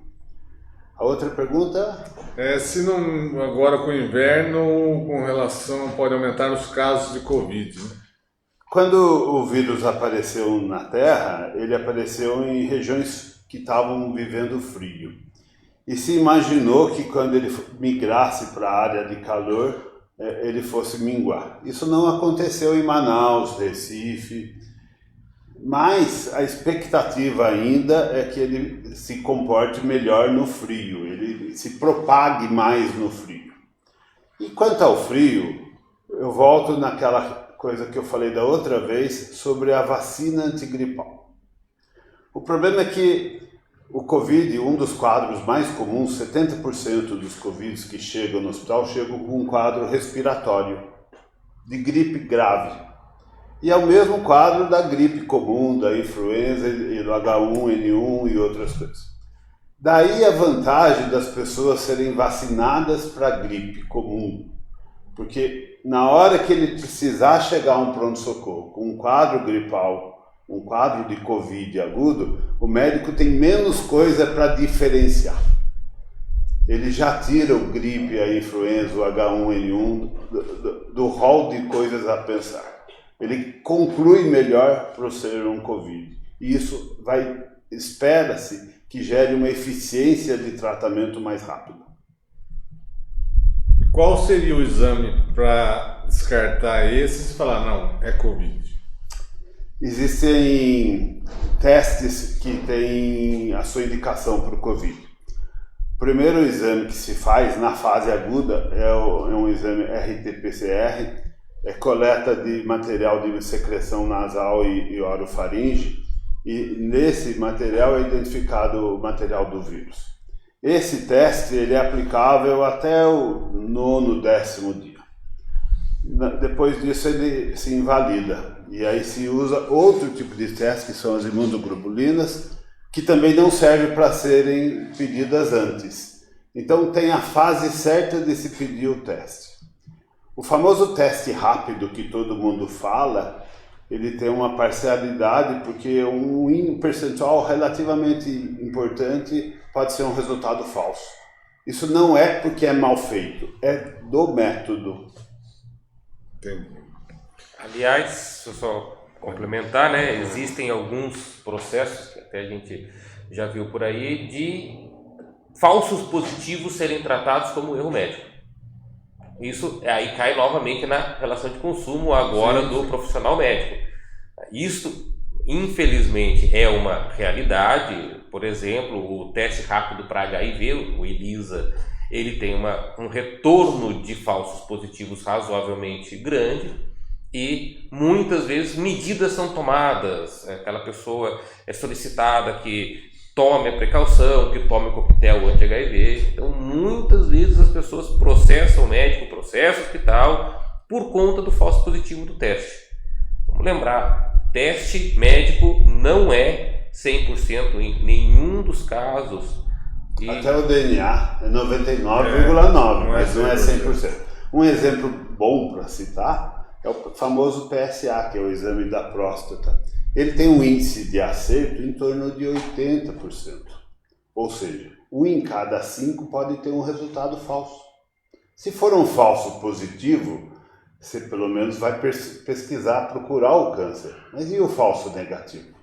A outra pergunta? Se não, agora com o inverno, com relação, pode aumentar os casos de Covid, né? Quando o vírus apareceu na Terra, ele apareceu em regiões que estavam vivendo frio. E se imaginou que quando ele migrasse para a área de calor, ele fosse minguar. Isso não aconteceu em Manaus, Recife, mas a expectativa ainda é que ele se comporte melhor no frio, ele se propague mais no frio. E quanto ao frio, eu volto naquela coisa que eu falei da outra vez sobre a vacina antigripal. O problema é que o Covid, um dos quadros mais comuns, 70% dos Covids que chegam no hospital chegam com um quadro respiratório, de gripe grave. E é o mesmo quadro da gripe comum, da influenza, e do H1N1 e outras coisas. Daí a vantagem das pessoas serem vacinadas para a gripe comum. Porque na hora que ele precisar chegar a um pronto-socorro com um quadro gripal, um quadro de Covid agudo, o médico tem menos coisa para diferenciar. ele já tira o gripe, a influenza, o H1N1 do rol de coisas a pensar. Ele conclui melhor por ser um Covid. E isso espera-se que gere uma eficiência de tratamento mais rápida. Qual seria o exame para descartar esse e falar, não, é Covid? Existem testes que têm a sua indicação para o Covid. O primeiro exame que se faz na fase aguda é um exame RT-PCR, é coleta de material de secreção nasal e orofaringe, e nesse material é identificado o material do vírus. Esse teste ele é aplicável até o 9º, 10º dia. Depois disso ele se invalida, e aí se usa outro tipo de teste, que são as imunoglobulinas, que também não serve para serem pedidas antes. Então tem a fase certa de se pedir o teste. O famoso teste rápido que todo mundo fala, ele tem uma parcialidade, porque um percentual relativamente importante pode ser um resultado falso. Isso não é porque é mal feito, é do método. Entendi. Aliás, se eu só complementar, né, existem alguns processos, que até a gente já viu por aí, de falsos positivos serem tratados como erro médico. Isso aí cai novamente na relação de consumo agora do profissional médico. Isto, infelizmente, é uma realidade. Por exemplo, o teste rápido para HIV, o ELISA, ele tem um retorno de falsos positivos razoavelmente grande e muitas vezes medidas são tomadas. Aquela pessoa é solicitada que tome a precaução, que tome o coquetel anti-HIV. Então, muitas vezes as pessoas processam o médico, processam o hospital por conta do falso positivo do teste. Vamos lembrar, teste médico não é 100% em nenhum dos casos. Até o DNA é 99,9%, mas não é 100%. Um exemplo bom para citar é o famoso PSA, que é o exame da próstata. Ele tem um índice de acerto em torno de 80%. Ou seja, 1 em cada 5 pode ter um resultado falso. Se for um falso positivo, você pelo menos vai pesquisar, procurar o câncer. Mas e o falso negativo?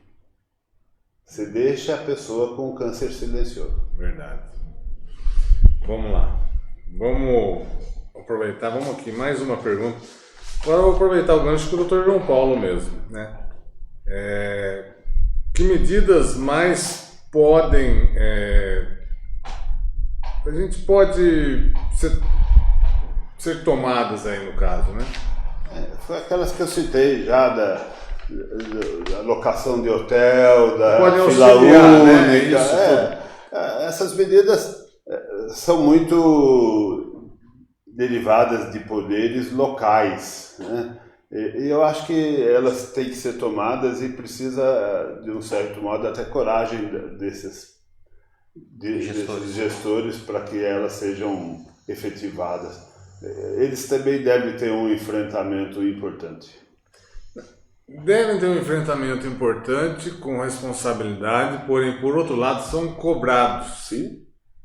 Você deixa a pessoa com o câncer silencioso. Verdade. Vamos lá. Vamos aproveitar. Vamos aqui, mais uma pergunta. Agora eu vou aproveitar o gancho do Dr. João Paulo mesmo, né? Que medidas mais podem a gente pode ser tomadas aí no caso, né? Foi aquelas que eu citei já, da locação de hotel, da fila única. Essas medidas são muito derivadas de poderes locais, né? E eu acho que elas têm que ser tomadas e precisa, de um certo modo, até coragem desses gestores para que elas sejam efetivadas. Eles também devem ter um enfrentamento importante. Devem ter um enfrentamento importante, com responsabilidade, porém, por outro lado, são cobrados. Sim.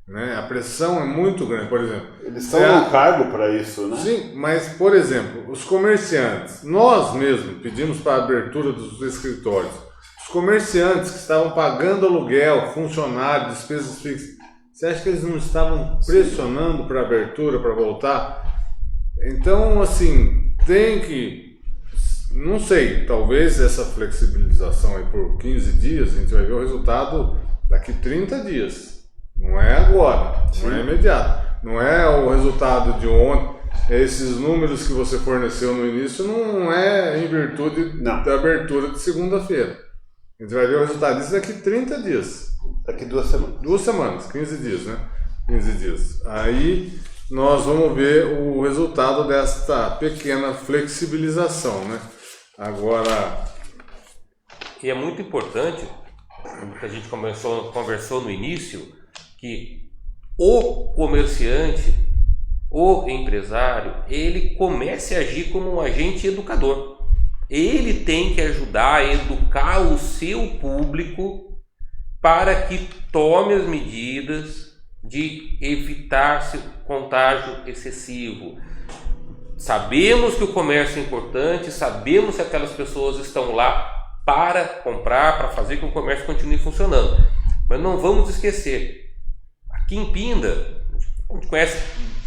Né? A pressão é muito grande, por exemplo. Eles estão no cargo para isso, né? Sim, mas, por exemplo, os comerciantes, nós mesmos pedimos para a abertura dos escritórios. Os comerciantes que estavam pagando aluguel, funcionário, despesas fixas, você acha que eles não estavam pressionando para a abertura, para voltar? Então, assim, tem que, não sei, talvez essa flexibilização aí por 15 dias, a gente vai ver o resultado daqui 30 dias. Não é agora, não é imediato. Não é o resultado de ontem. Esses números que você forneceu no início não é em virtude da abertura de segunda-feira. A gente vai ver o resultado disso daqui 30 dias. Daqui 2 semanas. 2 semanas, 15 dias, né? 15 dias. Aí nós vamos ver o resultado desta pequena flexibilização, né? Agora... E é muito importante, que a gente conversou no início, que o comerciante, o empresário, ele comece a agir como um agente educador. Ele tem que ajudar a educar o seu público para que tome as medidas de evitar contágio excessivo. Sabemos que o comércio é importante, sabemos que aquelas pessoas estão lá para comprar, para fazer com que o comércio continue funcionando. Mas não vamos esquecer, aqui em Pinda, a gente conhece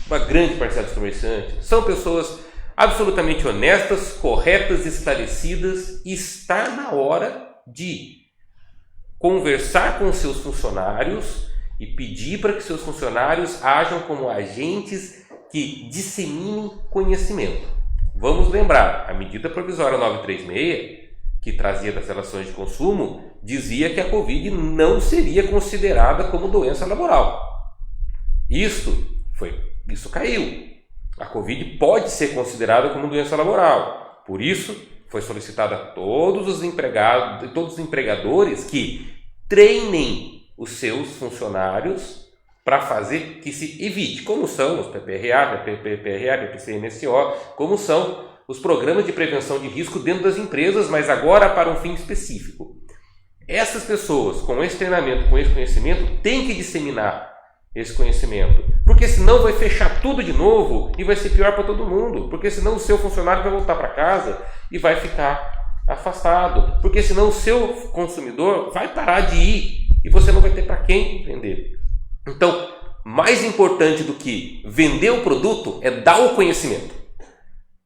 uma grande parcela dos comerciantes, são pessoas absolutamente honestas, corretas, esclarecidas, e está na hora de conversar com seus funcionários e pedir para que seus funcionários ajam como agentes que disseminem conhecimento. Vamos lembrar, a medida provisória 936, que trazia das relações de consumo, dizia que a Covid não seria considerada como doença laboral. Isso caiu. A Covid pode ser considerada como doença laboral. Por isso, foi solicitado a todos os empregados e todos os empregadores que treinem os seus funcionários para fazer que se evite, como são os PPRA, PPCNSO, como são os programas de prevenção de risco dentro das empresas, mas agora para um fim específico. Essas pessoas, com esse treinamento, com esse conhecimento, têm que disseminar esse conhecimento, porque senão vai fechar tudo de novo e vai ser pior para todo mundo, porque senão o seu funcionário vai voltar para casa e vai ficar afastado, porque senão o seu consumidor vai parar de ir e você não vai ter para quem vender. Então, mais importante do que vender o produto é dar o conhecimento.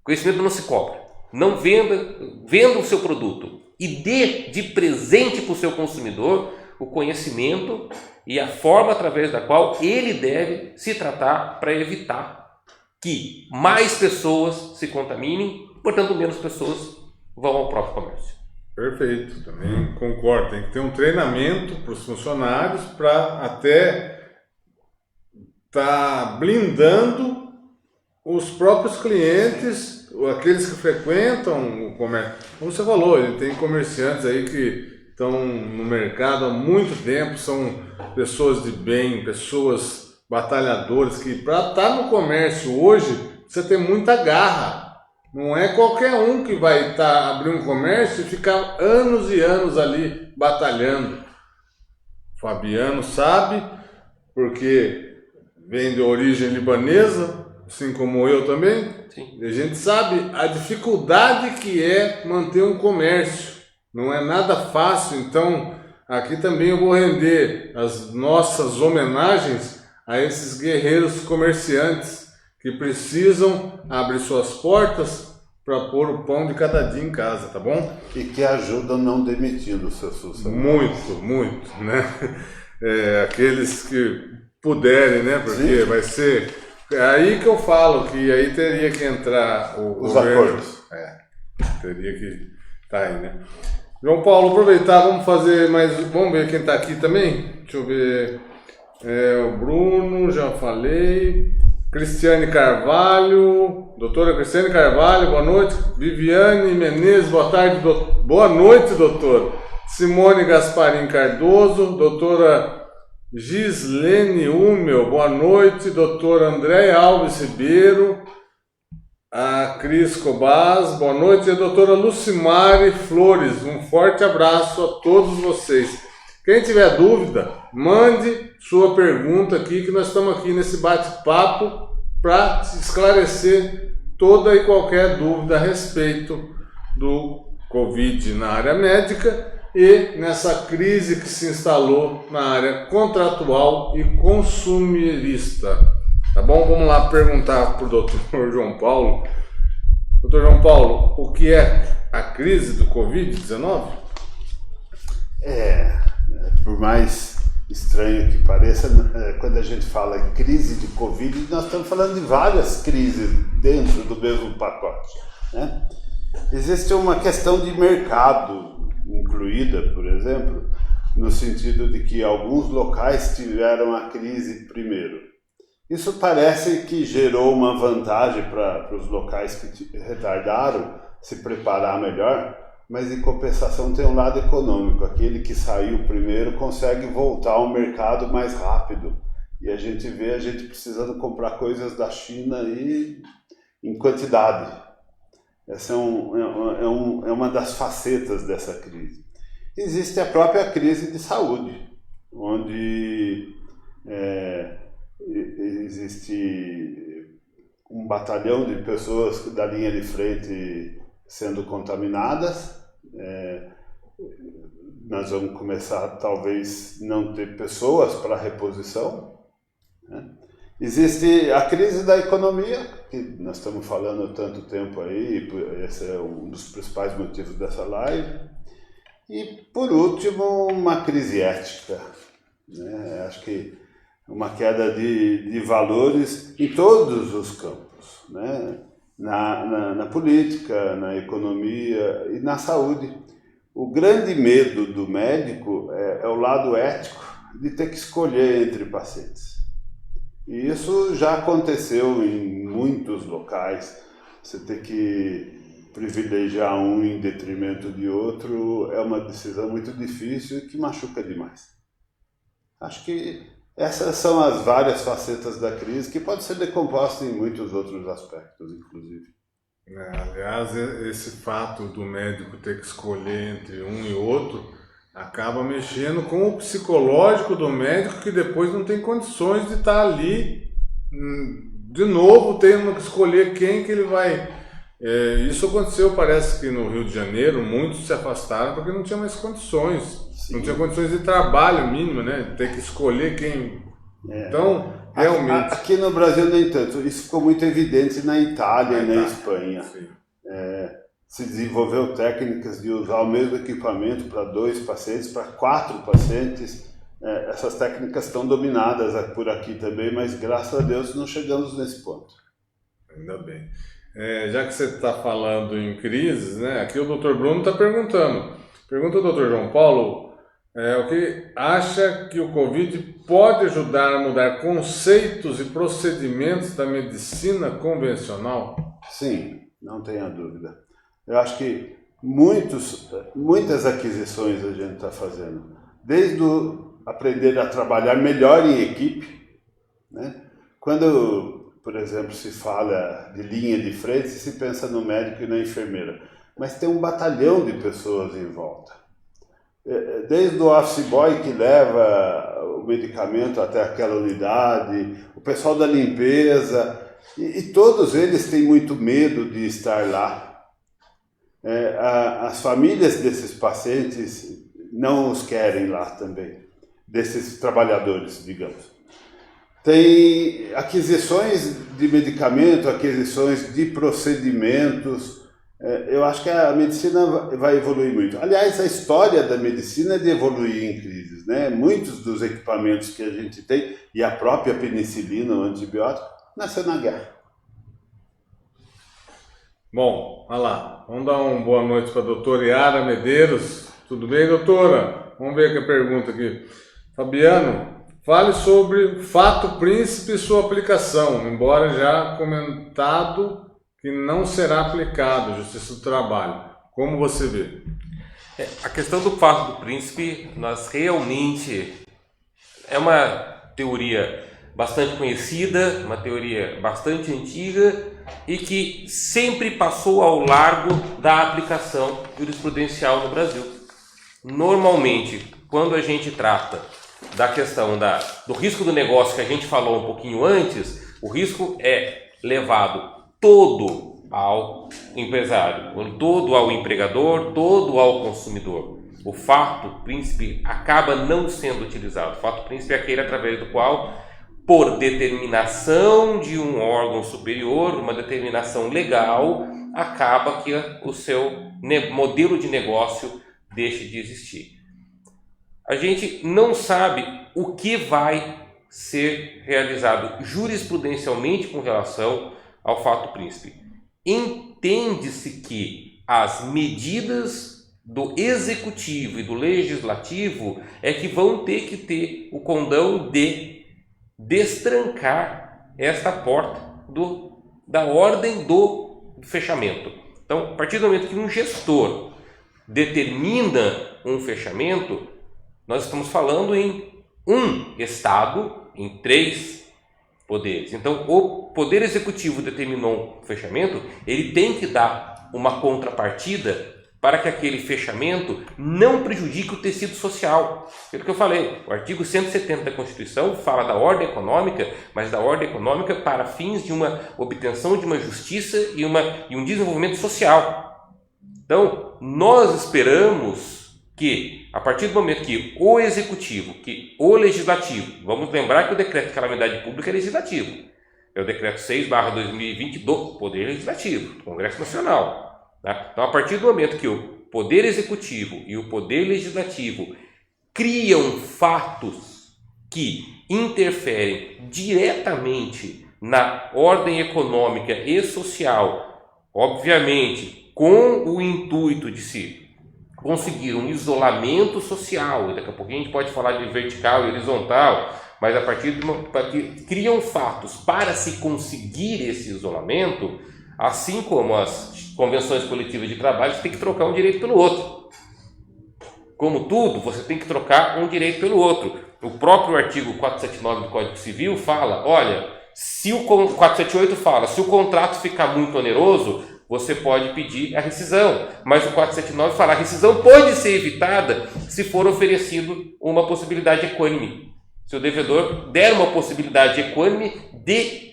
O conhecimento não se cobra. Não venda o seu produto e dê de presente para o seu consumidor o conhecimento e a forma através da qual ele deve se tratar para evitar que mais pessoas se contaminem, portanto menos pessoas vão ao próprio comércio. Perfeito, também concordo. Tem que ter um treinamento para os funcionários para até estar blindando os próprios clientes, aqueles que frequentam o comércio. Como você falou, tem comerciantes aí que estão no mercado há muito tempo, são pessoas de bem, pessoas batalhadoras, que para estar no comércio hoje precisa ter muita garra. Não é qualquer um que vai abrir um comércio e ficar anos e anos ali batalhando. O Fabiano sabe, porque vem de origem libanesa, assim como eu também. Sim. A gente sabe a dificuldade que é manter um comércio. Não é nada fácil, então aqui também eu vou render as nossas homenagens a esses guerreiros comerciantes que precisam abrir suas portas para pôr o pão de cada dia em casa, tá bom? E que ajudam não demitindo os seus funcionários. Muito, né? Aqueles que puderem, né? Porque Sim. vai ser... É aí que eu falo que aí teria que entrar os governo. Acordos. Teria que estar aí, né? João Paulo, aproveitar, vamos fazer mais... Vamos ver quem está aqui também? Deixa eu ver... o Bruno, já falei... Cristiane Carvalho, doutora Cristiane Carvalho, boa noite. Viviane Menezes, boa tarde, boa noite, doutor. Simone Gasparim Cardoso, doutora Gislene Humel, boa noite. Doutora Andréia Alves Ribeiro, a Cris Cobas, boa noite. E a doutora Lucimare Flores, um forte abraço a todos vocês. Quem tiver dúvida, mande sua pergunta aqui, que nós estamos aqui nesse bate-papo para esclarecer toda e qualquer dúvida a respeito do Covid na área médica e nessa crise que se instalou na área contratual e consumerista. Tá bom? Vamos lá perguntar para o doutor João Paulo. Doutor João Paulo, o que é a crise do Covid-19? Por mais estranho que pareça, quando a gente fala em crise de Covid, nós estamos falando de várias crises dentro do mesmo pacote, né? Existe uma questão de mercado incluída, por exemplo, no sentido de que alguns locais tiveram a crise primeiro. Isso parece que gerou uma vantagem para os locais que retardaram se preparar melhor, mas em compensação tem um lado econômico. Aquele que saiu primeiro consegue voltar ao mercado mais rápido. E a gente vê a gente precisando comprar coisas da China aí em quantidade. Essa é uma das facetas dessa crise. Existe a própria crise de saúde, onde existe um batalhão de pessoas da linha de frente sendo contaminadas. Nós vamos começar, talvez, não ter pessoas para reposição, né? Existe a crise da economia, que nós estamos falando há tanto tempo aí, esse é um dos principais motivos dessa live. E, por último, uma crise ética, né? Acho que uma queda de valores em todos os campos, né? Na política, na economia e na saúde. O grande medo do médico é o lado ético de ter que escolher entre pacientes. E isso já aconteceu em muitos locais. Você ter que privilegiar um em detrimento de outro é uma decisão muito difícil e que machuca demais. Acho que essas são as várias facetas da crise que pode ser decomposta em muitos outros aspectos, inclusive. Aliás, esse fato do médico ter que escolher entre um e outro acaba mexendo com o psicológico do médico, que depois não tem condições de estar ali de novo tendo que escolher quem que ele vai. Isso aconteceu, parece que no Rio de Janeiro, muitos se afastaram porque não tinha mais condições. Sim. Não tinha condições de trabalho mínimo, né? Ter que escolher quem. Então, realmente. Aqui no Brasil, nem tanto. Isso ficou muito evidente na Itália e na Espanha. Se desenvolveu técnicas de usar o mesmo equipamento para 2 pacientes, para 4 pacientes. Essas técnicas estão dominadas por aqui também, mas graças a Deus não chegamos nesse ponto. Ainda bem. Já que você está falando em crises, né? Aqui o Dr. Bruno está perguntando. Pergunta ao Dr. João Paulo o que acha que o Covid pode ajudar a mudar conceitos e procedimentos da medicina convencional? Sim, não tenha dúvida. Eu acho que muitas aquisições a gente está fazendo. Desde aprender a trabalhar melhor em equipe, né? Quando, por exemplo, se fala de linha de frente, se pensa no médico e na enfermeira. Mas tem um batalhão de pessoas em volta. Desde o office boy que leva o medicamento até aquela unidade, o pessoal da limpeza, e todos eles têm muito medo de estar lá. As famílias desses pacientes não os querem lá também, desses trabalhadores, digamos. Tem aquisições de medicamento, aquisições de procedimentos. Eu acho que a medicina vai evoluir muito. Aliás, a história da medicina é de evoluir em crises, né? Muitos dos equipamentos que a gente tem, e a própria penicilina, o antibiótico, nasceu na guerra. Bom, olha lá. Vamos dar uma boa noite para a doutora Yara Medeiros. Tudo bem, doutora? Vamos ver a pergunta aqui. Fabiano, fale sobre fato príncipe e sua aplicação, embora já comentado que não será aplicado, Justiça do Trabalho. Como você vê? A questão do fato do príncipe, nós realmente... É uma teoria bastante conhecida, uma teoria bastante antiga e que sempre passou ao largo da aplicação jurisprudencial no Brasil. Normalmente, quando a gente trata da questão do risco do negócio que a gente falou um pouquinho antes, o risco é levado todo ao empresário, todo ao empregador, todo ao consumidor. O fato príncipe acaba não sendo utilizado. O fato príncipe é aquele através do qual, por determinação de um órgão superior, uma determinação legal, acaba que o seu modelo de negócio deixe de existir. A gente não sabe o que vai ser realizado jurisprudencialmente com relação ao fato príncipe. Entende-se que as medidas do executivo e do legislativo é que vão ter que ter o condão de destrancar esta porta da ordem do fechamento. Então, a partir do momento que um gestor determina um fechamento, nós estamos falando em um Estado, em 3 poderes. Então, o Poder Executivo determinou um fechamento, ele tem que dar uma contrapartida para que aquele fechamento não prejudique o tecido social. Pelo que eu falei, o artigo 170 da Constituição fala da ordem econômica, mas da ordem econômica para fins de uma obtenção de uma justiça e um desenvolvimento social. Então, nós esperamos que, a partir do momento que o Executivo, que o Legislativo, vamos lembrar que o decreto de calamidade pública é legislativo, é o decreto 6/2020 do Poder Legislativo, do Congresso Nacional. Tá? Então, a partir do momento que o Poder Executivo e o Poder Legislativo criam fatos que interferem diretamente na ordem econômica e social, obviamente com o intuito de se conseguir um isolamento social, e daqui a pouquinho a gente pode falar de vertical e horizontal, mas a partir que criam fatos para se conseguir esse isolamento, assim como as convenções coletivas de trabalho, você tem que trocar um direito pelo outro. Como tudo, você tem que trocar um direito pelo outro. O próprio artigo 479 do Código Civil fala, olha, se o 478 fala, se o contrato ficar muito oneroso, você pode pedir a rescisão. Mas o 479 fala, a rescisão pode ser evitada se for oferecido uma possibilidade equânime. Se o devedor der uma possibilidade equânime de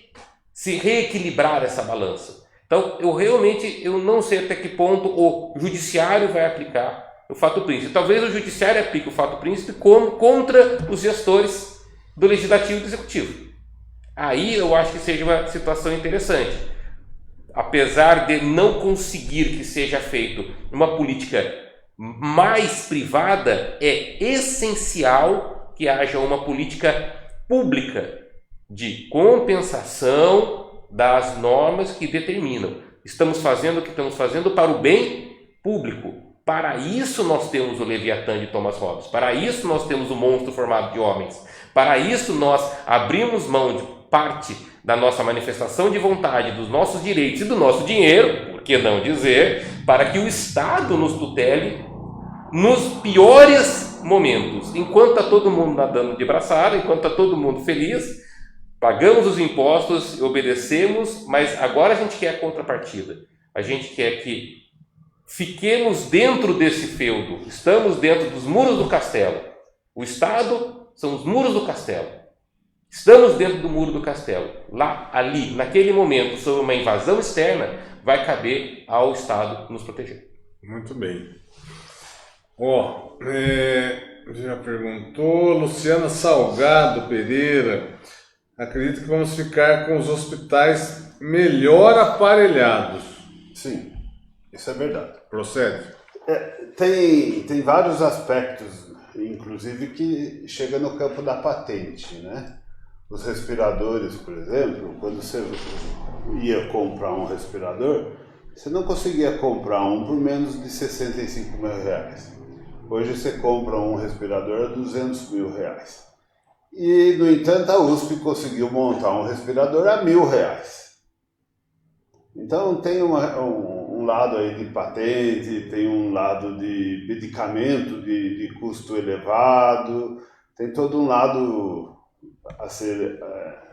se reequilibrar essa balança. Então, eu não sei até que ponto o judiciário vai aplicar o fato príncipe. Talvez o judiciário aplique o fato príncipe contra os gestores do legislativo e do executivo. Aí eu acho que seja uma situação interessante. Apesar de não conseguir que seja feito uma política mais privada, é essencial que haja uma política pública de compensação das normas que determinam. Estamos fazendo o que estamos fazendo para o bem público. Para isso nós temos o Leviatã de Thomas Hobbes. Para isso nós temos o monstro formado de homens. Para isso nós abrimos mão de parte da nossa manifestação de vontade, dos nossos direitos e do nosso dinheiro, por que não dizer, para que o Estado nos tutele nos piores momentos. Enquanto está todo mundo nadando de braçada, enquanto está todo mundo feliz, pagamos os impostos, obedecemos, mas agora a gente quer a contrapartida. A gente quer que fiquemos dentro desse feudo, estamos dentro dos muros do castelo. O Estado são os muros do castelo. Estamos dentro do muro do castelo. Lá, ali, naquele momento, sob uma invasão externa, vai caber ao Estado nos proteger. Muito bem. Já perguntou, Luciana Salgado Pereira. Acredito que vamos ficar com os hospitais melhor aparelhados. Sim, isso é verdade. Procede? Tem vários aspectos, inclusive, que chega no campo da patente, né? Os respiradores, por exemplo, quando você ia comprar um respirador, você não conseguia comprar um por menos de R$65 mil. Hoje você compra um respirador a R$200 mil. E, no entanto, a USP conseguiu montar um respirador a R$1.000. Então, tem um lado aí de patente, tem um lado de medicamento de custo elevado, tem todo um lado a ser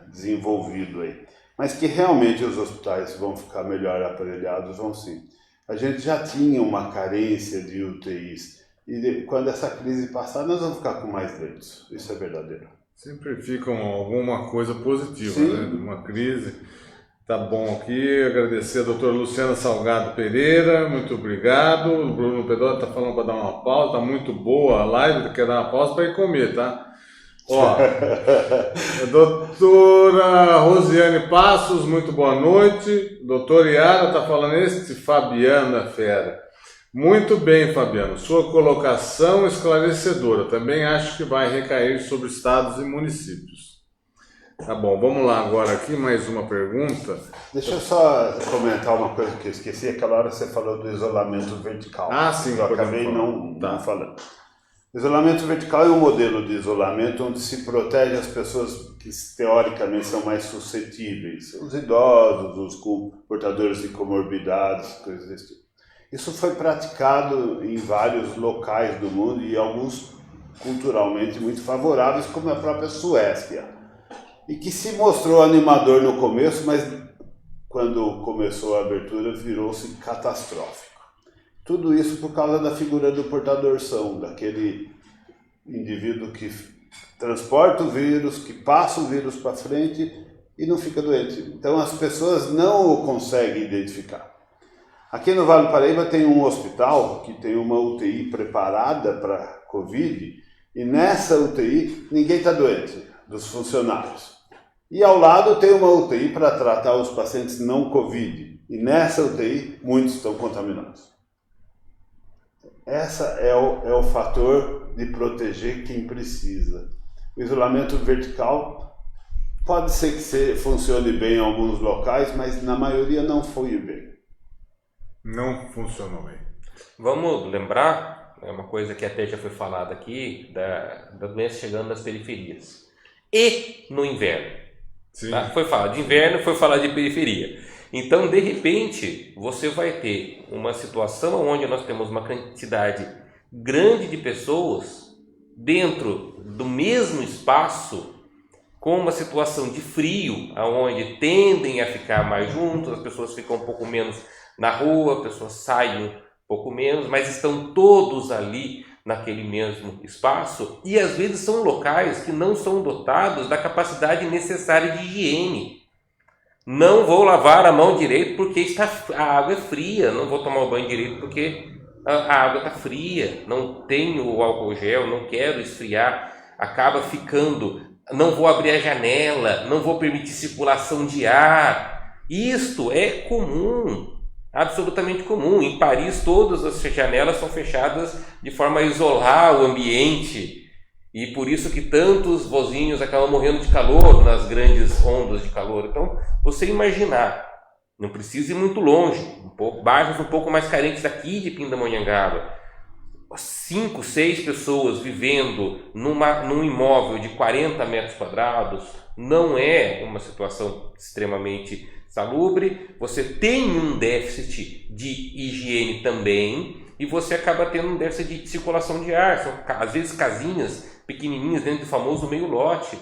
desenvolvido aí. Mas que realmente os hospitais vão ficar melhor aparelhados, vão sim. A gente já tinha uma carência de UTIs, e quando essa crise passar, nós vamos ficar com mais leitos. Isso é verdadeiro. Sempre fica alguma coisa positiva, sim, né? De uma crise. Tá bom aqui, agradecer a doutora Luciana Salgado Pereira, muito obrigado. O Bruno Pedrosa está falando para dar uma pausa, tá muito boa a live, quer dar uma pausa para ir comer, tá? A doutora Rosiane Passos, muito boa noite. Doutora Yara está falando, Fabiana Fera. Muito bem, Fabiano, sua colocação esclarecedora. Também acho que vai recair sobre estados e municípios. Tá bom, vamos lá agora aqui, mais uma pergunta. Deixa eu só comentar uma coisa que eu esqueci. Aquela hora você falou do isolamento vertical. Ah, sim. Eu acabei não falando. Isolamento vertical é um modelo de isolamento onde se protege as pessoas que teoricamente são mais suscetíveis. Os idosos, os portadores de comorbidades, coisas desse tipo. Isso foi praticado em vários locais do mundo e alguns culturalmente muito favoráveis, como a própria Suécia. E que se mostrou animador no começo, mas quando começou a abertura virou-se catastrófico. Tudo isso por causa da figura do portador-são, daquele indivíduo que transporta o vírus, que passa o vírus para frente e não fica doente. Então as pessoas não o conseguem identificar. Aqui no Vale do Paraíba tem um hospital que tem uma UTI preparada para Covid e nessa UTI ninguém está doente, dos funcionários. E ao lado tem uma UTI para tratar os pacientes não Covid e nessa UTI muitos estão contaminados. Esse é o fator de proteger quem precisa. O isolamento vertical pode ser que funcione bem em alguns locais, mas na maioria não foi bem. Não funcionou bem. Vamos lembrar, é uma coisa que até já foi falada aqui, da doença chegando nas periferias. E no inverno. Sim. Tá? Foi falar de inverno, foi falar de periferia. Então, de repente, você vai ter uma situação onde nós temos uma quantidade grande de pessoas dentro do mesmo espaço, com uma situação de frio, onde tendem a ficar mais juntos, as pessoas ficam um pouco menos na rua, as pessoas saem um pouco menos, mas estão todos ali naquele mesmo espaço e às vezes são locais que não são dotados da capacidade necessária de higiene. Não vou lavar a mão direito porque a água é fria, não vou tomar o banho direito porque a água está fria, não tenho o álcool gel, não quero esfriar, acaba ficando, não vou abrir a janela, não vou permitir circulação de ar. Isto é comum, absolutamente comum. Em Paris todas as janelas são fechadas de forma a isolar o ambiente e por isso que tantos vozinhos acabam morrendo de calor nas grandes ondas de calor. Então, você imaginar, não precisa ir muito longe, bairros um pouco mais carentes daqui de Pindamonhangaba, 5, 6 pessoas vivendo num imóvel de 40 metros quadrados não é uma situação extremamente salubre. Você tem um déficit de higiene também e você acaba tendo um déficit de circulação de ar. São às vezes casinhas pequenininhas dentro do famoso meio lote.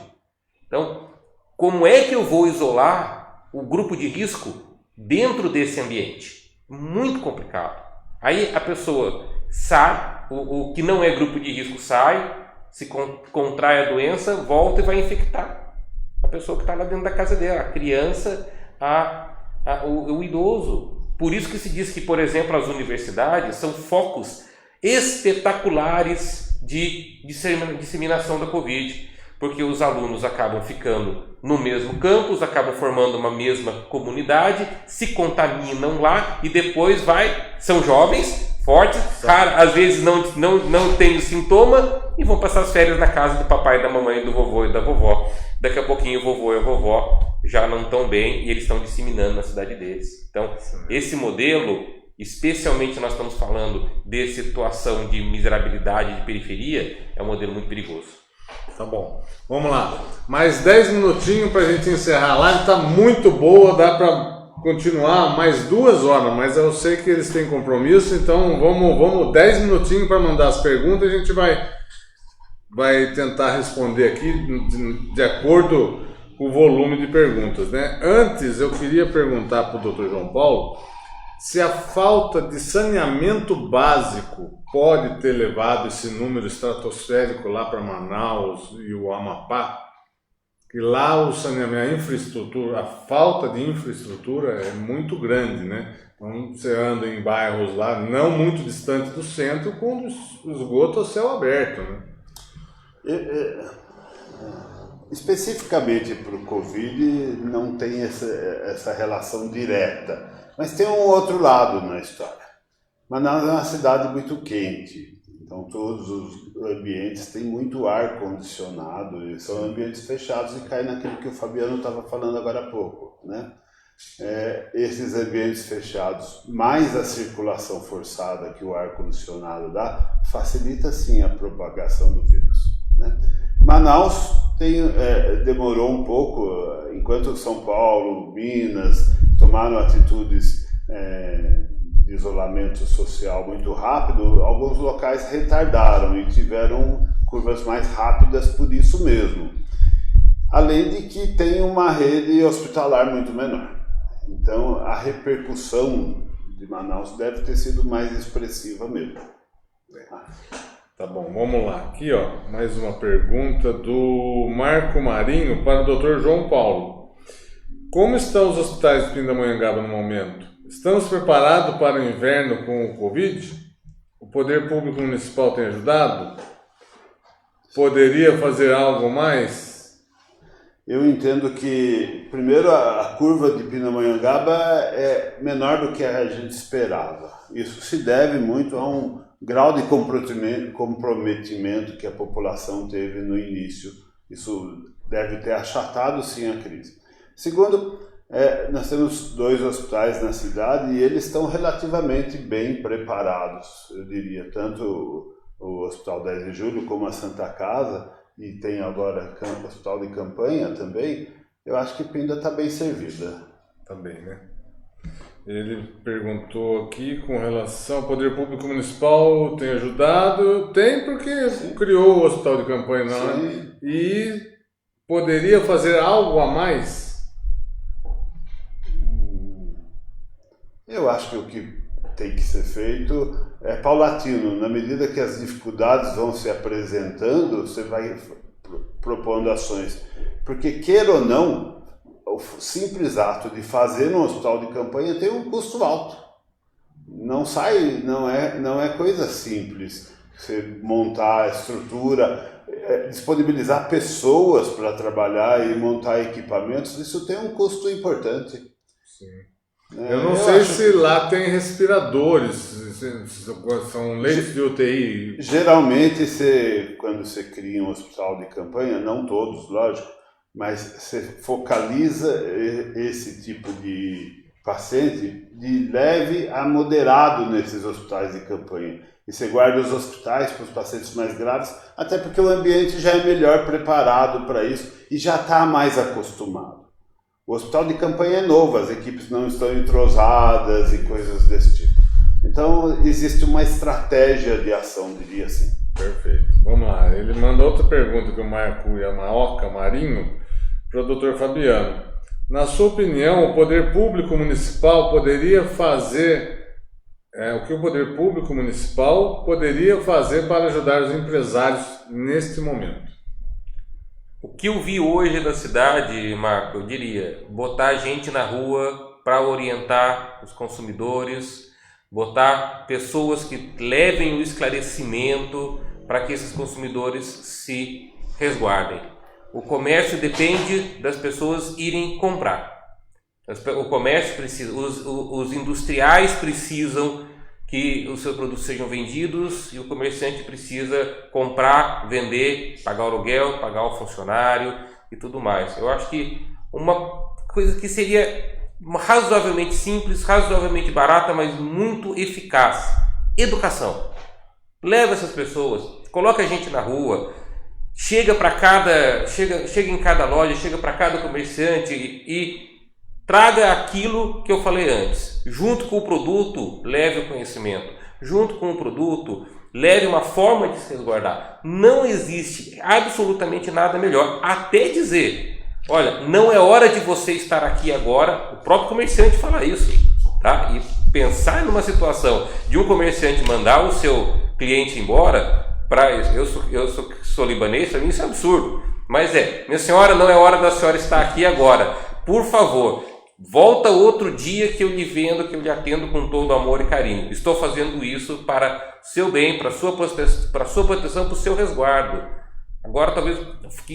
Então, como é que eu vou isolar o grupo de risco dentro desse ambiente? Muito complicado. Aí a pessoa sai, o que não é grupo de risco sai, se contrai a doença, volta e vai infectar a pessoa que está lá dentro da casa dela, a criança, o idoso. Por isso que se diz que, por exemplo, as universidades são focos espetaculares de disseminação da Covid, porque os alunos acabam ficando no mesmo campus, acabam formando uma mesma comunidade, se contaminam lá e depois são jovens, fortes, às vezes não têm sintoma e vão passar as férias na casa do papai, da mamãe, do vovô e da vovó. Daqui a pouquinho o vovô e a vovó já não estão bem e eles estão disseminando na cidade deles. Então, esse modelo, especialmente nós estamos falando de situação de miserabilidade, de periferia, é um modelo muito perigoso. Tá bom, vamos lá. Mais 10 minutinhos para a gente encerrar. A live está muito boa, dá para continuar mais 2 horas, mas eu sei que eles têm compromisso, então vamos 10 minutinhos para mandar as perguntas. A gente vai tentar responder aqui de acordo com o volume de perguntas, né? Antes, eu queria perguntar para o Dr. João Paulo se a falta de saneamento básico pode ter levado esse número estratosférico lá para Manaus e o Amapá, que lá o saneamento, a infraestrutura, a falta de infraestrutura é muito grande, né? Então você anda em bairros lá, não muito distante do centro, com o esgoto a céu aberto, né? Especificamente para o Covid não tem essa relação direta, mas tem um outro lado na história. Manaus é uma cidade muito quente, então todos os ambientes têm muito ar condicionado e são ambientes fechados e cai naquilo que o Fabiano estava falando agora há pouco, né? Esses ambientes fechados, mais a circulação forçada que o ar condicionado dá, facilita sim a propagação do vírus, né? Manaus demorou um pouco, enquanto São Paulo, Minas tomaram atitudes de isolamento social muito rápido, alguns locais retardaram e tiveram curvas mais rápidas por isso mesmo. Além de que tem uma rede hospitalar muito menor. Então, a repercussão de Manaus deve ter sido mais expressiva mesmo. Tá bom, vamos lá. Aqui, ó, mais uma pergunta do Marco Marinho para o Dr. João Paulo. Como estão os hospitais de Pindamonhangaba no momento? Estamos preparados para o inverno com o Covid? O poder público municipal tem ajudado? Poderia fazer algo mais? Eu entendo que, primeiro, a curva de Pindamonhangaba é menor do que a gente esperava. Isso se deve muito a um grau de comprometimento que a população teve no início. Isso deve ter achatado, sim, a crise. Segundo, nós temos 2 hospitais na cidade e eles estão relativamente bem preparados, eu diria, tanto o Hospital 10 de Julho como a Santa Casa, e tem agora o Hospital de Campanha também. Eu acho que Pinda está bem servida. Também, né? Ele perguntou aqui com relação ao poder público municipal, tem ajudado? Tem, porque criou o Hospital de Campanha lá, né? E poderia fazer algo a mais? Eu acho que o que tem que ser feito é paulatino. Na medida que as dificuldades vão se apresentando, você vai propondo ações. Porque, queira ou não, o simples ato de fazer um hospital de campanha tem um custo alto. Não é coisa simples. Você montar a estrutura, disponibilizar pessoas para trabalhar e montar equipamentos, isso tem um custo importante. Sim. Eu não sei se lá tem respiradores, são leitos de UTI. Geralmente, quando você cria um hospital de campanha, não todos, lógico, mas você focaliza esse tipo de paciente de leve a moderado nesses hospitais de campanha. E você guarda os hospitais para os pacientes mais graves, até porque o ambiente já é melhor preparado para isso e já está mais acostumado. O hospital de campanha é novo, as equipes não estão entrosadas e coisas desse tipo. Então, existe uma estratégia de ação, diria assim. Perfeito. Vamos lá. Ele manda outra pergunta que o Marco Yamaoka Marinho para o Dr. Fabiano. Na sua opinião, o poder público municipal poderia fazer... o que o poder público municipal poderia fazer para ajudar os empresários neste momento? O que eu vi hoje da cidade, Marco, eu diria, botar gente na rua para orientar os consumidores, botar pessoas que levem o esclarecimento para que esses consumidores se resguardem. O comércio depende das pessoas irem comprar. O comércio precisa, os industriais precisam que os seus produtos sejam vendidos e o comerciante precisa comprar, vender, pagar o aluguel, pagar o funcionário e tudo mais. Eu acho que uma coisa que seria razoavelmente simples, razoavelmente barata, mas muito eficaz: educação. Leva essas pessoas, coloca a gente na rua, chega em cada loja, chega para cada comerciante e traga aquilo que eu falei antes. Junto com o produto, leve o conhecimento. Junto com o produto, leve uma forma de se resguardar. Não existe absolutamente nada melhor. Até dizer, olha, não é hora de você estar aqui agora. O próprio comerciante fala isso, tá? E pensar numa situação de um comerciante mandar o seu cliente embora, eu sou libanês, para mim isso é absurdo. Mas minha senhora, não é hora da senhora estar aqui agora. Por favor, volta outro dia que eu lhe vendo, que eu lhe atendo com todo amor e carinho. Estou fazendo isso para seu bem, para sua proteção, para o seu resguardo. Agora, talvez,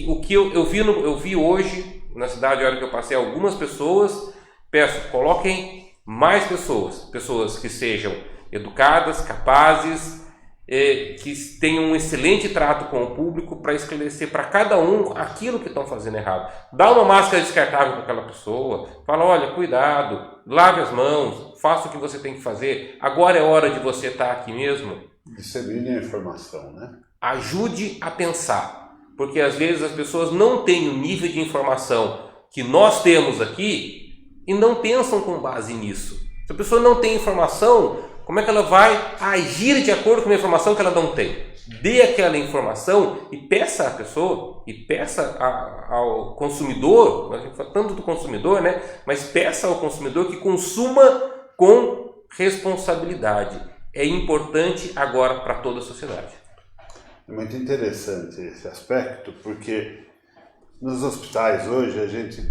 o que eu vi hoje na cidade, a hora que eu passei, algumas pessoas, peço, coloquem mais pessoas que sejam educadas, capazes, que tenham um excelente trato com o público para esclarecer para cada um aquilo que estão fazendo errado. Dá uma máscara descartável para aquela pessoa, fala, olha, cuidado, lave as mãos, faça o que você tem que fazer, agora é hora de você estar aqui mesmo. Dissemine a informação, né? Ajude a pensar, porque às vezes as pessoas não têm o nível de informação que nós temos aqui e não pensam com base nisso. Se a pessoa não tem informação, como é que ela vai agir de acordo com a informação que ela não tem? Dê aquela informação e peça à pessoa, e peça ao consumidor, tanto do consumidor, né? Mas peça ao consumidor que consuma com responsabilidade é importante agora para toda a sociedade. É muito interessante esse aspecto, porque nos hospitais hoje a gente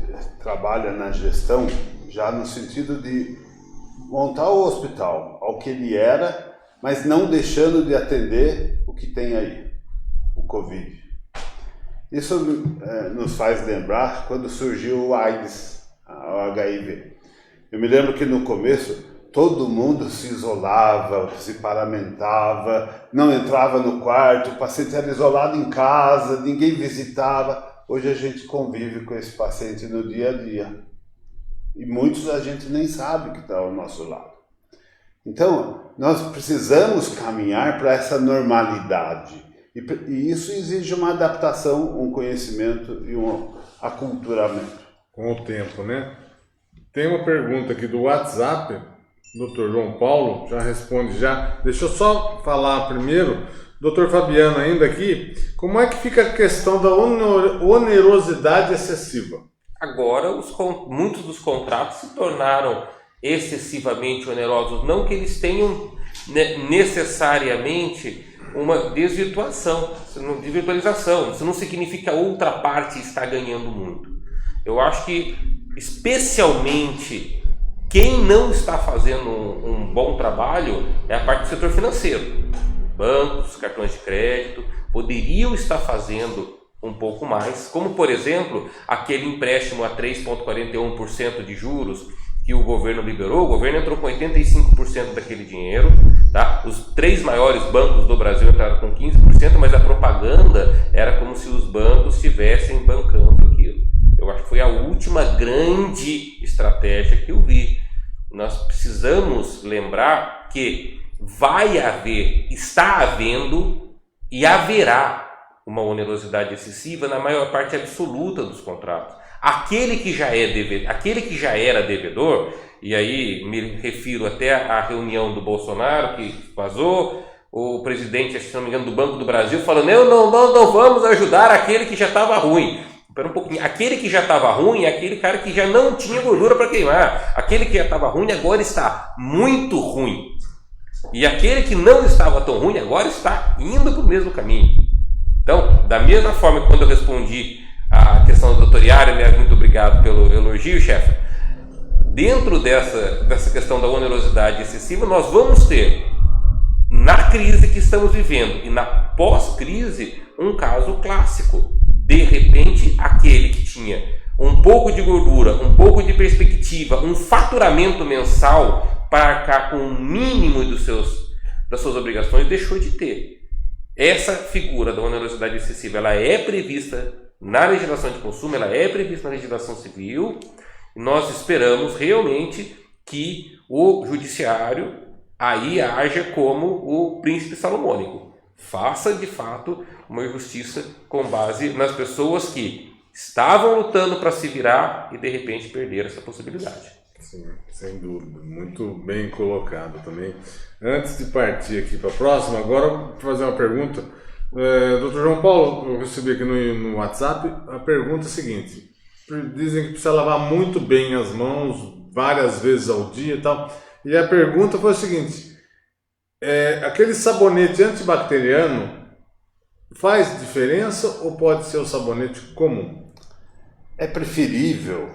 trabalha na gestão já no sentido de montar o hospital ao que ele era, mas não deixando de atender o que tem aí, o Covid. Isso nos faz lembrar quando surgiu o AIDS, o HIV. Eu me lembro que no começo todo mundo se isolava, se paramentava, não entrava no quarto, o paciente era isolado em casa, ninguém visitava. Hoje a gente convive com esse paciente no dia a dia. E muitos a gente nem sabe que está ao nosso lado. Então, nós precisamos caminhar para essa normalidade. E isso exige uma adaptação, um conhecimento e um aculturamento. Com o tempo, né? Tem uma pergunta aqui do WhatsApp, Dr. João Paulo, já responde já. Deixa eu só falar primeiro, Dr. Fabiano ainda aqui, como é que fica a questão da onerosidade excessiva? Agora, muitos dos contratos se tornaram excessivamente onerosos, não que eles tenham necessariamente uma desvirtualização, isso não significa que a outra parte está ganhando muito. Eu acho que, especialmente, quem não está fazendo um bom trabalho é a parte do setor financeiro. Bancos, cartões de crédito, poderiam estar fazendo um pouco mais, como, por exemplo, aquele empréstimo a 3,41% de juros que o governo liberou. O governo entrou com 85% daquele dinheiro, tá? Os 3 maiores bancos do Brasil entraram com 15%, mas a propaganda era como se os bancos estivessem bancando aquilo. Eu acho que foi a última grande estratégia que eu vi. Nós precisamos lembrar que vai haver, está havendo e haverá uma onerosidade excessiva na maior parte absoluta dos contratos. Aquele que já era devedor, e aí me refiro até à reunião do Bolsonaro que vazou, o presidente, se não me engano, do Banco do Brasil falando, não vamos ajudar aquele que já estava ruim. Espera um pouquinho. Aquele que já estava ruim é aquele cara que já não tinha gordura para queimar. Aquele que já estava ruim agora está muito ruim. E aquele que não estava tão ruim agora está indo para o mesmo caminho. Então, da mesma forma que quando eu respondi a questão do Dr. Yara, muito obrigado pelo elogio, chefe. Dentro dessa questão da onerosidade excessiva, nós vamos ter, na crise que estamos vivendo e na pós-crise, um caso clássico. De repente, aquele que tinha um pouco de gordura, um pouco de perspectiva, um faturamento mensal para arcar com o mínimo das suas obrigações, deixou de ter. Essa figura da onerosidade excessiva, ela é prevista na legislação de consumo, ela é prevista na legislação civil, e nós esperamos realmente que o judiciário aí haja como o príncipe salomônico. Faça, de fato, uma justiça com base nas pessoas que estavam lutando para se virar e, de repente, perderam essa possibilidade. Sim, sem dúvida. Muito bem colocado também. Antes de partir aqui para a próxima, agora eu vou fazer uma pergunta. Dr. João Paulo, eu recebi aqui no WhatsApp a pergunta seguinte. Dizem que precisa lavar muito bem as mãos, várias vezes ao dia e tal. E a pergunta foi a seguinte. Aquele sabonete antibacteriano faz diferença ou pode ser o sabonete comum? É preferível,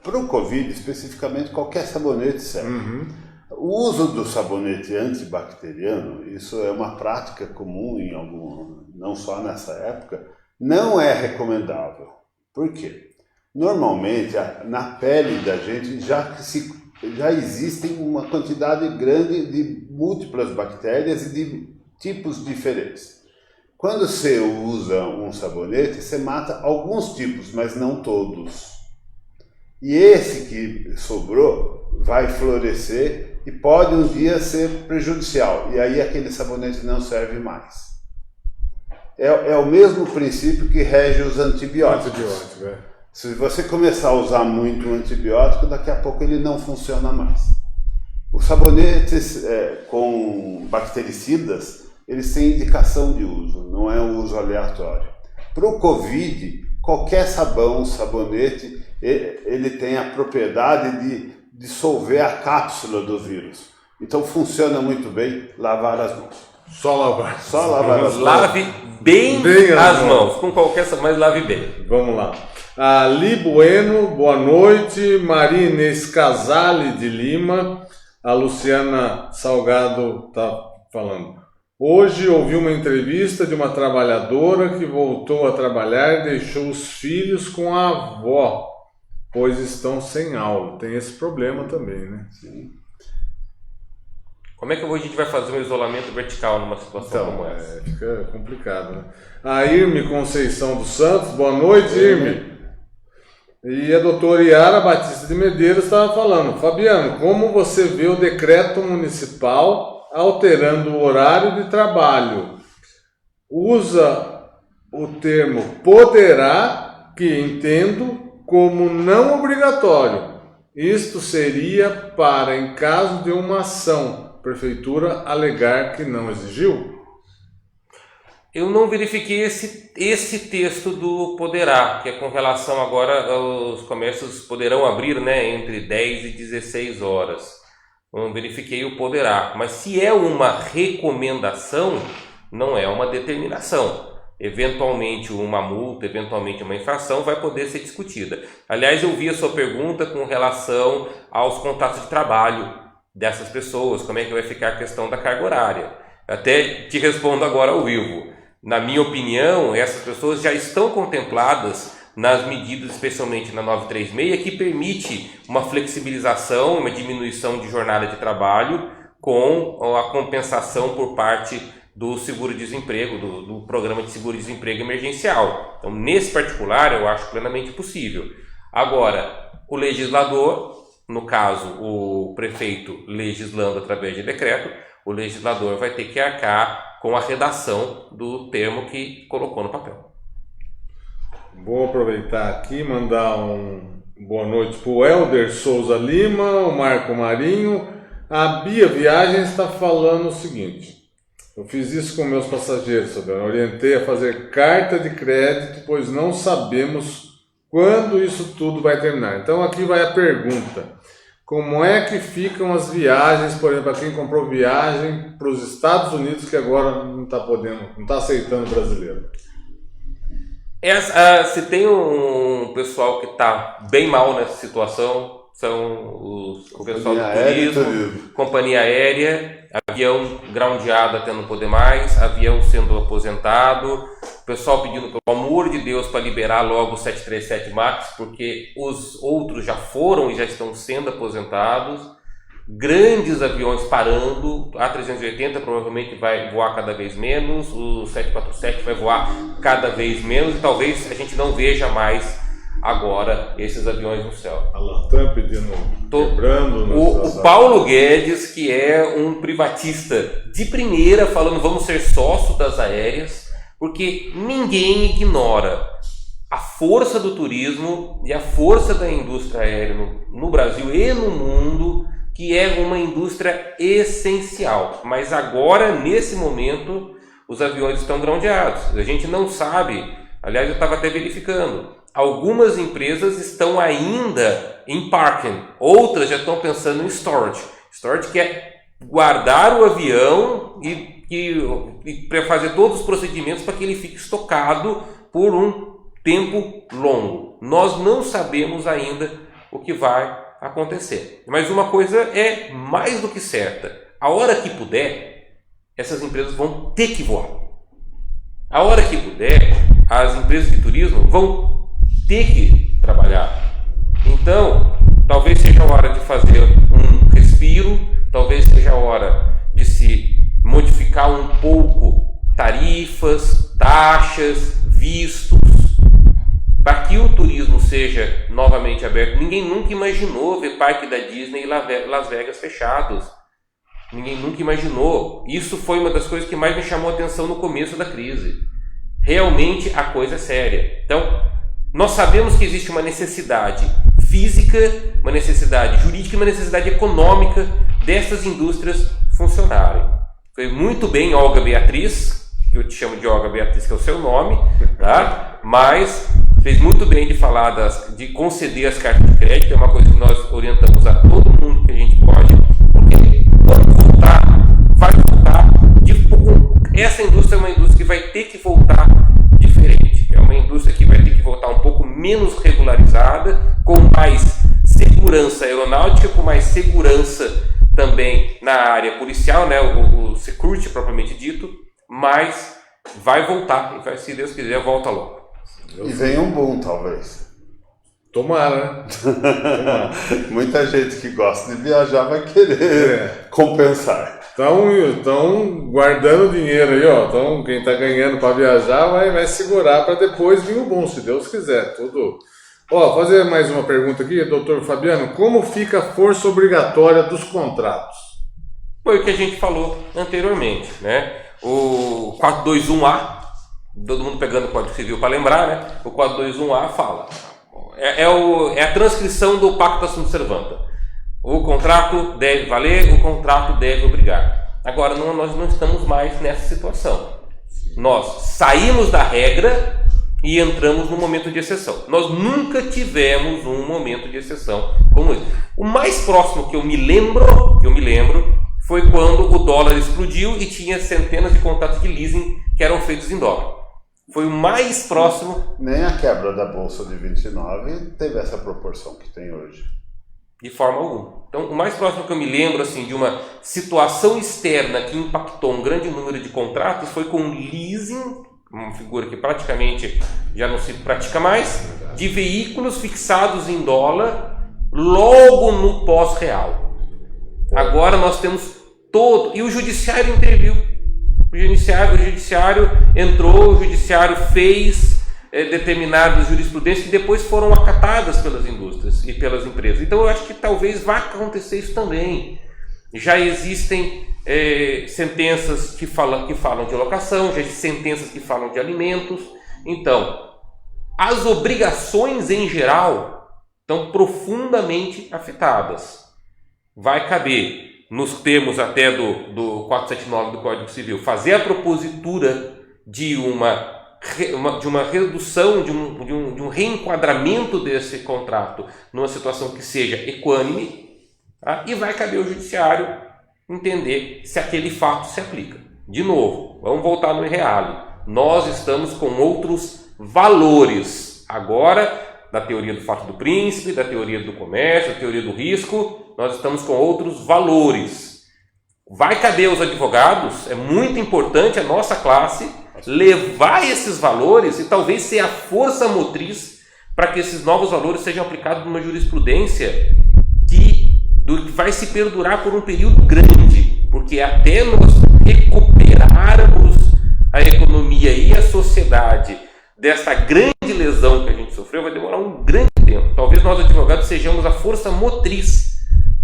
para o Covid especificamente, qualquer sabonete serve. Uhum. O uso do sabonete antibacteriano, isso é uma prática comum não só nessa época, não é recomendável. Por quê? Normalmente, na pele da gente já existem uma quantidade grande de múltiplas bactérias e de tipos diferentes. Quando você usa um sabonete, você mata alguns tipos, mas não todos. E esse que sobrou vai florescer e pode um dia ser prejudicial. E aí aquele sabonete não serve mais. É o mesmo princípio que rege os antibióticos. Se você começar a usar muito o antibiótico, daqui a pouco ele não funciona mais. Os sabonetes com bactericidas, eles têm indicação de uso, não é um uso aleatório. Para o Covid, qualquer sabonete, ele tem a propriedade de dissolver a cápsula do vírus. Então funciona muito bem lavar as mãos. Só lavar. Só lavar as mãos. Lave bem as mãos, com qualquer, mas lave bem. Vamos lá. A Li Bueno, boa noite. Maria Inês Casale de Lima. A Luciana Salgado está falando. Hoje ouvi uma entrevista de uma trabalhadora que voltou a trabalhar e deixou os filhos com a avó, pois estão sem aula. Tem esse problema também, né? Sim. Como é que hoje a gente vai fazer um isolamento vertical numa situação como essa? Fica complicado, né? A Irme Conceição dos Santos, boa noite, Irme. E a doutora Yara Batista de Medeiros estava falando, Fabiano, como você vê o decreto municipal alterando o horário de trabalho? Usa o termo poderá, que entendo como não obrigatório. Isto seria para, em caso de uma ação, prefeitura alegar que não exigiu? Eu não verifiquei esse texto do poderá, que é com relação agora aos comércios poderão abrir, né, entre 10 e 16 horas. Não verifiquei o poderá, mas se é uma recomendação, não é uma determinação. Eventualmente uma multa, eventualmente uma infração vai poder ser discutida. Aliás, eu vi a sua pergunta com relação aos contratos de trabalho dessas pessoas, como é que vai ficar a questão da carga horária. Até te respondo agora ao vivo. Na minha opinião, essas pessoas já estão contempladas nas medidas, especialmente na 936, que permite uma flexibilização, uma diminuição de jornada de trabalho com a compensação por parte do seguro-desemprego, do programa de seguro-desemprego emergencial. Então, nesse particular, eu acho plenamente possível. Agora, o legislador, no caso, o prefeito legislando através de decreto, o legislador vai ter que arcar com a redação do termo que colocou no papel. Vou aproveitar aqui e mandar boa noite para o Helder Souza Lima, o Marco Marinho. A Bia Viagens está falando o seguinte: eu fiz isso com meus passageiros, orientei a fazer carta de crédito, pois não sabemos quando isso tudo vai terminar. Então aqui vai a pergunta: como é que ficam as viagens, por exemplo, para quem comprou viagem para os Estados Unidos, que agora não está podendo, não está aceitando brasileiro? Se tem um pessoal que está bem mal nessa situação, são o pessoal do turismo, companhia aérea, avião groundeado até não poder mais, avião sendo aposentado, o pessoal pedindo pelo amor de Deus para liberar logo o 737 MAX, porque os outros já foram e já estão sendo aposentados, grandes aviões parando, a A380 provavelmente vai voar cada vez menos, o 747 vai voar cada vez menos e talvez a gente não veja mais agora esses aviões no céu. A Latam pedindo, quebrando. O Paulo Guedes, que é um privatista de primeira, falando vamos ser sócios das aéreas, porque ninguém ignora a força do turismo e a força da indústria aérea no Brasil e no mundo, que é uma indústria essencial. Mas agora, nesse momento, os aviões estão groundeados. A gente não sabe, aliás, eu estava até verificando, algumas empresas estão ainda em parking, outras já estão pensando em storage. Storage que é guardar o avião e para fazer todos os procedimentos para que ele fique estocado por um tempo longo. Nós não sabemos ainda o que vai acontecer. Mas uma coisa é mais do que certa: a hora que puder, essas empresas vão ter que voar. A hora que puder, as empresas de turismo vão ter que trabalhar. Então, talvez seja a hora de fazer um respiro, talvez seja a hora de se modificar um pouco tarifas, taxas, vistos, para que o turismo seja novamente aberto. Ninguém nunca imaginou ver parque da Disney e Las Vegas fechados. Ninguém nunca imaginou. Isso foi uma das coisas que mais me chamou a atenção no começo da crise. Realmente a coisa é séria. Então, nós sabemos que existe uma necessidade física, uma necessidade jurídica e uma necessidade econômica dessas indústrias funcionarem. Foi muito bem, Olga Beatriz, que eu te chamo de Olga Beatriz, que é o seu nome, tá? Mas fez muito bem de falar de conceder as cartas de crédito, é uma coisa que nós orientamos a todo mundo que a gente pode, porque quando voltar, vai voltar. Essa indústria é uma indústria que vai ter que voltar diferente, é uma indústria que vai ter que voltar um pouco menos regularizada, com mais segurança aeronáutica, com mais segurança também na área policial, né, o security propriamente dito, mas vai voltar, e vai, se Deus quiser, volta logo. E vem um boom, talvez. Tomara, né? Tomara. Muita gente que gosta de viajar vai querer compensar. Estão guardando dinheiro aí, ó. Então, quem está ganhando para viajar vai segurar para depois vir o boom, se Deus quiser. Tudo. Ó, fazer mais uma pergunta aqui, doutor Fabiano. Como fica a força obrigatória dos contratos? Foi o que a gente falou anteriormente, né? O 421A, todo mundo pegando o Código Civil para lembrar, né? O 421A fala. É a transcrição do Pacta Sunt Servanda. O contrato deve valer, o contrato deve obrigar. Agora, nós não estamos mais nessa situação. Nós saímos da regra e entramos no momento de exceção. Nós nunca tivemos um momento de exceção como esse. O mais próximo que eu me lembro, foi quando o dólar explodiu e tinha centenas de contratos de leasing que eram feitos em dólar. Foi o mais próximo. Nem a quebra da Bolsa de 29 teve essa proporção que tem hoje. De forma alguma. Então, o mais próximo que eu me lembro assim, de uma situação externa que impactou um grande número de contratos foi com leasing, uma figura que praticamente já não se pratica mais, de veículos fixados em dólar logo no pós-real. Agora nós temos todo... E o judiciário interviu. O judiciário entrou, o judiciário fez determinadas jurisprudências que depois foram acatadas pelas indústrias e pelas empresas. Então eu acho que talvez vá acontecer isso também. Já existem sentenças que falam de locação, já existem sentenças que falam de alimentos. Então, as obrigações em geral estão profundamente afetadas. Vai caber, nos termos até do 479 do Código Civil, fazer a propositura de uma redução, de um reenquadramento desse contrato numa situação que seja equânime, tá? E vai caber ao judiciário entender se aquele fato se aplica. De novo, vamos voltar no reale. Nós estamos com outros valores. Agora, da teoria do fato do príncipe, da teoria do comércio, da teoria do risco, nós estamos com outros valores. Vai caber aos advogados, é muito importante a nossa classe levar esses valores e talvez ser a força motriz para que esses novos valores sejam aplicados numa jurisprudência que vai se perdurar por um período grande, porque até nós recuperarmos a economia e a sociedade dessa grande lesão que a gente sofreu vai demorar um grande tempo. Talvez nós advogados sejamos a força motriz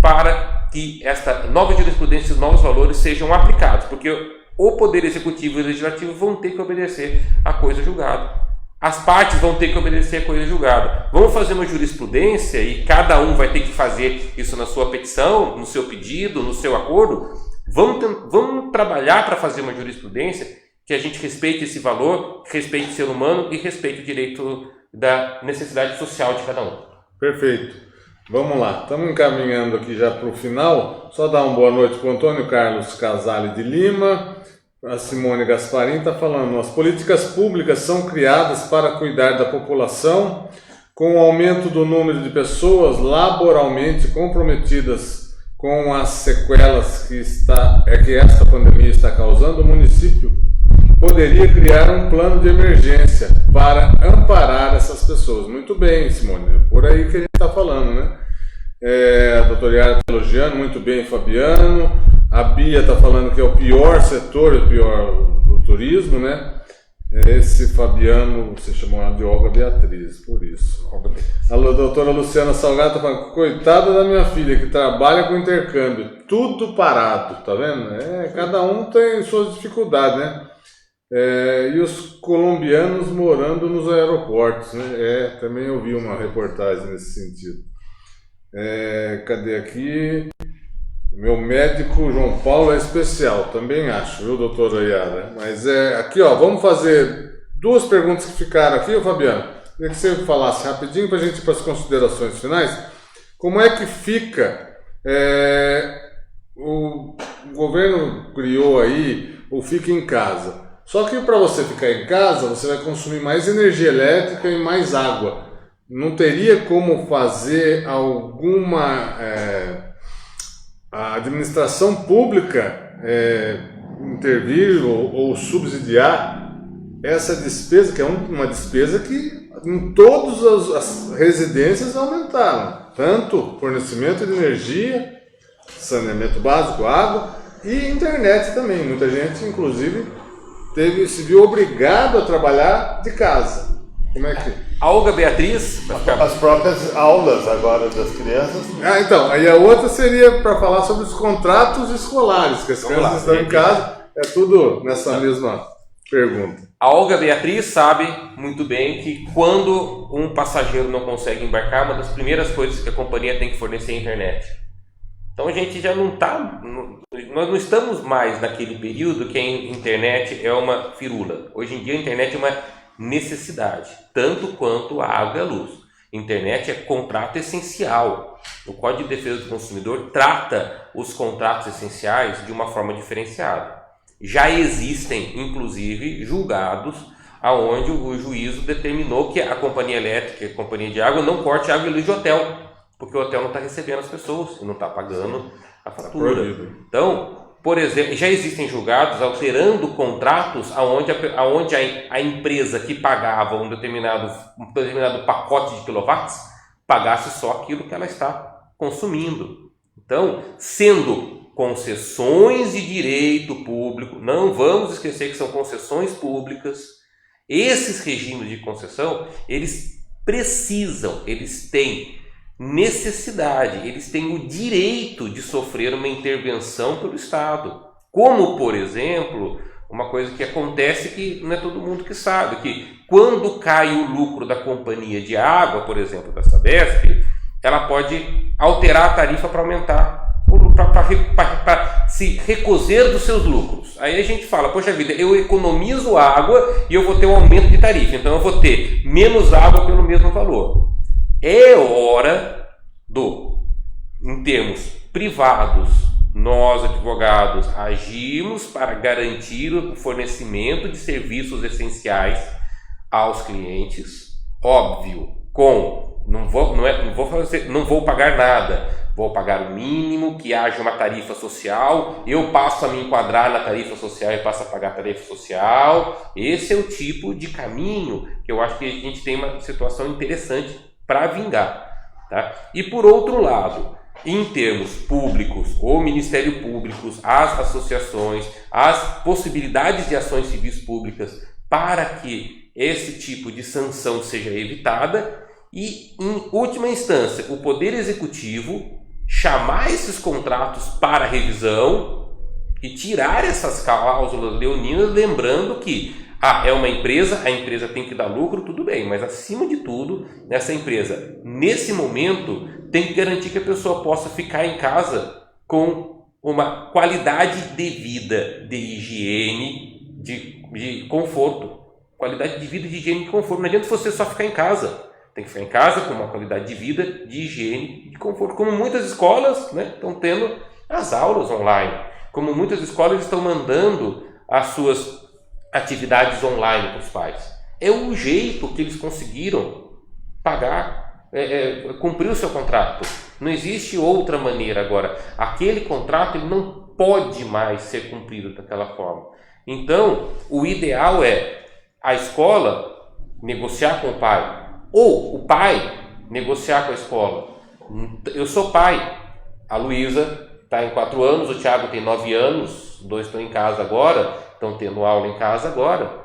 para que esta nova jurisprudência e novos valores sejam aplicados, porque o Poder Executivo e o Legislativo vão ter que obedecer a coisa julgada. As partes vão ter que obedecer a coisa julgada. Vamos fazer uma jurisprudência e cada um vai ter que fazer isso na sua petição, no seu pedido, no seu acordo. Vamos trabalhar para fazer uma jurisprudência que a gente respeite esse valor, respeite o ser humano e respeite o direito da necessidade social de cada um. Perfeito. Vamos lá. Estamos encaminhando aqui já para o final. Só dar uma boa noite para o Antônio Carlos Casale de Lima. A Simone Gasparim está falando: as políticas públicas são criadas para cuidar da população, com o aumento do número de pessoas laboralmente comprometidas com as sequelas que esta pandemia está causando. O município poderia criar um plano de emergência para amparar essas pessoas. Muito bem, Simone, por aí que a gente está falando, né? A doutora Yara está elogiando, muito bem, Fabiano. A Bia está falando que é o pior setor, o pior do turismo, né? Esse Fabiano, você chamou ela de Olga Beatriz, por isso. A doutora Luciana Salgado está falando: coitada da minha filha que trabalha com intercâmbio, tudo parado, tá vendo? Cada um tem suas dificuldades, né? E os colombianos morando nos aeroportos, né? Também ouvi uma reportagem nesse sentido. Cadê aqui? Meu médico João Paulo é especial, também acho, viu, doutora Yara? Mas aqui, ó, vamos fazer duas perguntas que ficaram aqui, ô Fabiano. queria que você falasse rapidinho para a gente ir para as considerações finais. Como é que fica... o governo criou aí o Fica em Casa. Só que para você ficar em casa, você vai consumir mais energia elétrica e mais água. Não teria como fazer alguma... a administração pública intervir ou subsidiar essa despesa, que é uma despesa que em todas as residências aumentaram. Tanto fornecimento de energia, saneamento básico, água e internet também. Muita gente, inclusive, se viu obrigado a trabalhar de casa. Como é que... A Olga Beatriz... As próprias aulas agora das crianças. Então, aí a outra seria para falar sobre os contratos escolares, que as crianças estão em casa, é tudo nessa mesma pergunta. A Olga Beatriz sabe muito bem que quando um passageiro não consegue embarcar, uma das primeiras coisas que a companhia tem que fornecer é a internet. Então a gente já não está, nós não estamos mais naquele período que a internet é uma firula. Hoje em dia a internet é uma necessidade, tanto quanto a água e a luz. Internet é contrato essencial. O Código de Defesa do Consumidor trata os contratos essenciais de uma forma diferenciada. Já existem, inclusive, julgados aonde o juízo determinou que a companhia elétrica e a companhia de água não corte água e luz de hotel, porque o hotel não está recebendo as pessoas e não está pagando a fatura. Então, por exemplo, já existem julgados alterando contratos aonde a empresa que pagava um determinado pacote de quilowatts pagasse só aquilo que ela está consumindo. Então, sendo concessões de direito público, não vamos esquecer que são concessões públicas, esses regimes de concessão, eles têm necessidade, eles têm o direito de sofrer uma intervenção pelo Estado. Como, por exemplo, uma coisa que acontece que não é todo mundo que sabe, que quando cai o lucro da companhia de água, por exemplo, da Sabesp, ela pode alterar a tarifa para aumentar, para se recozer dos seus lucros. Aí a gente fala, poxa vida, eu economizo água e eu vou ter um aumento de tarifa, então eu vou ter menos água pelo mesmo valor. É hora em termos privados, nós advogados agimos para garantir o fornecimento de serviços essenciais aos clientes, óbvio, não vou pagar nada, vou pagar o mínimo, que haja uma tarifa social, eu passo a me enquadrar na tarifa social e passo a pagar a tarifa social. Esse é o tipo de caminho que eu acho que a gente tem uma situação interessante para vingar, tá? E por outro lado, em termos públicos, o Ministério Público, as associações, as possibilidades de ações civis públicas para que esse tipo de sanção seja evitada e, em última instância, o Poder Executivo chamar esses contratos para revisão e tirar essas cláusulas leoninas, lembrando que é uma empresa, a empresa tem que dar lucro, tudo bem, mas acima de tudo, essa empresa, nesse momento, tem que garantir que a pessoa possa ficar em casa com uma qualidade de vida, de higiene, de conforto. Qualidade de vida, de higiene e de conforto. Não adianta você só ficar em casa. Tem que ficar em casa com uma qualidade de vida, de higiene e de conforto. Como muitas escolas, né, estão tendo as aulas online. Como muitas escolas estão mandando as suas atividades online para os pais. É o jeito que eles conseguiram pagar, cumprir o seu contrato. Não existe outra maneira agora. Aquele contrato ele não pode mais ser cumprido daquela forma. Então, o ideal é a escola negociar com o pai, ou o pai negociar com a escola. Eu sou pai, a Luísa está em 4 anos, o Thiago tem 9 anos, 2 estão em casa agora, estão tendo aula em casa agora.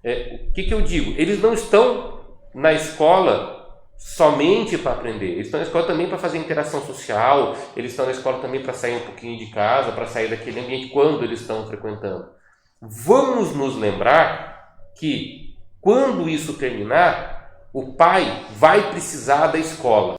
O que eu digo? Eles não estão na escola somente para aprender, eles estão na escola também para fazer interação social, eles estão na escola também para sair um pouquinho de casa, para sair daquele ambiente quando eles estão frequentando. Vamos nos lembrar que quando isso terminar, o pai vai precisar da escola.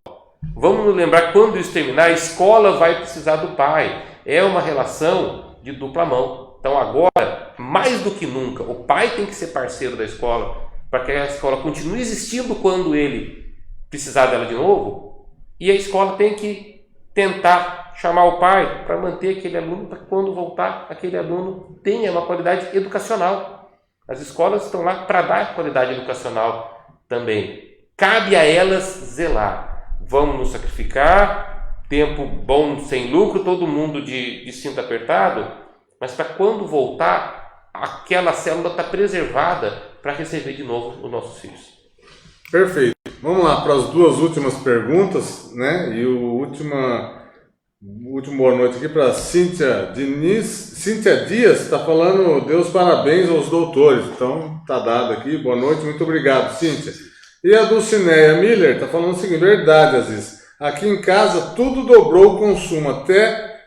Vamos nos lembrar que quando isso terminar, a escola vai precisar do pai. É uma relação de dupla mão. Então agora, mais do que nunca, o pai tem que ser parceiro da escola para que a escola continue existindo quando ele precisar dela de novo, e a escola tem que tentar chamar o pai para manter aquele aluno, para quando voltar, aquele aluno tenha uma qualidade educacional. As escolas estão lá para dar qualidade educacional também. Cabe a elas zelar. Vamos nos sacrificar, tempo bom sem lucro, todo mundo de cinto apertado, mas para quando voltar, aquela célula está preservada para receber de novo os nossos filhos. Perfeito. Vamos lá para as duas últimas perguntas, né? E o último boa noite aqui para Cíntia Diniz. Cíntia Dias está falando, Deus parabéns aos doutores. Então, tá dado aqui. Boa noite, muito obrigado, Cíntia. E a Dulcineia Miller está falando o seguinte, verdade, Aziz. Aqui em casa tudo dobrou o consumo, até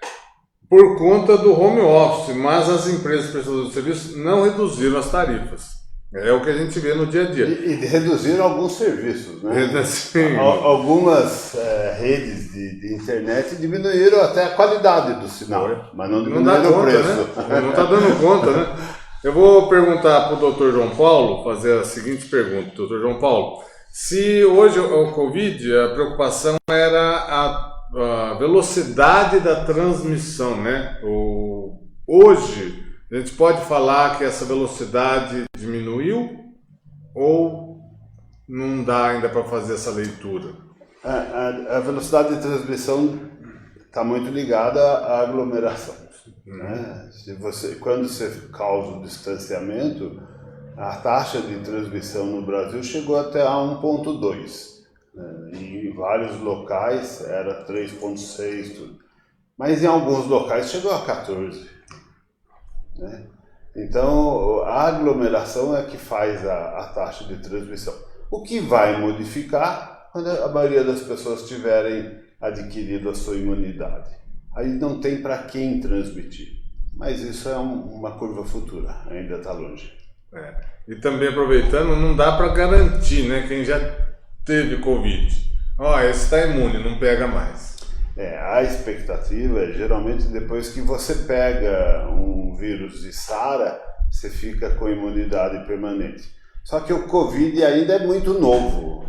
por conta do home office, mas as empresas prestadoras de serviço não reduziram as tarifas. É o que a gente vê no dia a dia. E reduziram alguns serviços, né? Sim. Algumas redes de internet diminuíram até a qualidade do sinal, mas não diminuíram o preço. Né? Não está dando conta, né? Eu vou perguntar para o Dr. João Paulo, fazer a seguinte pergunta. Dr. João Paulo, se hoje o Covid, a preocupação era a velocidade da transmissão, né? Hoje, a gente pode falar que essa velocidade diminuiu ou não dá ainda para fazer essa leitura? A velocidade de transmissão está muito ligada à aglomeração. Né? Quando você causa o distanciamento, a taxa de transmissão no Brasil chegou até a 1,2. Né? Em vários locais era 3,6, tudo. Mas em alguns locais chegou a 14. Né? Então, a aglomeração é que faz a taxa de transmissão. O que vai modificar quando a maioria das pessoas tiverem adquirido a sua imunidade. Aí não tem para quem transmitir. Mas isso é uma curva futura, ainda está longe. E também aproveitando, não dá para garantir, né, quem já teve Covid. Esse está imune, não pega mais. A expectativa é, geralmente, depois que você pega um vírus de SARA, você fica com imunidade permanente. Só que o Covid ainda é muito novo.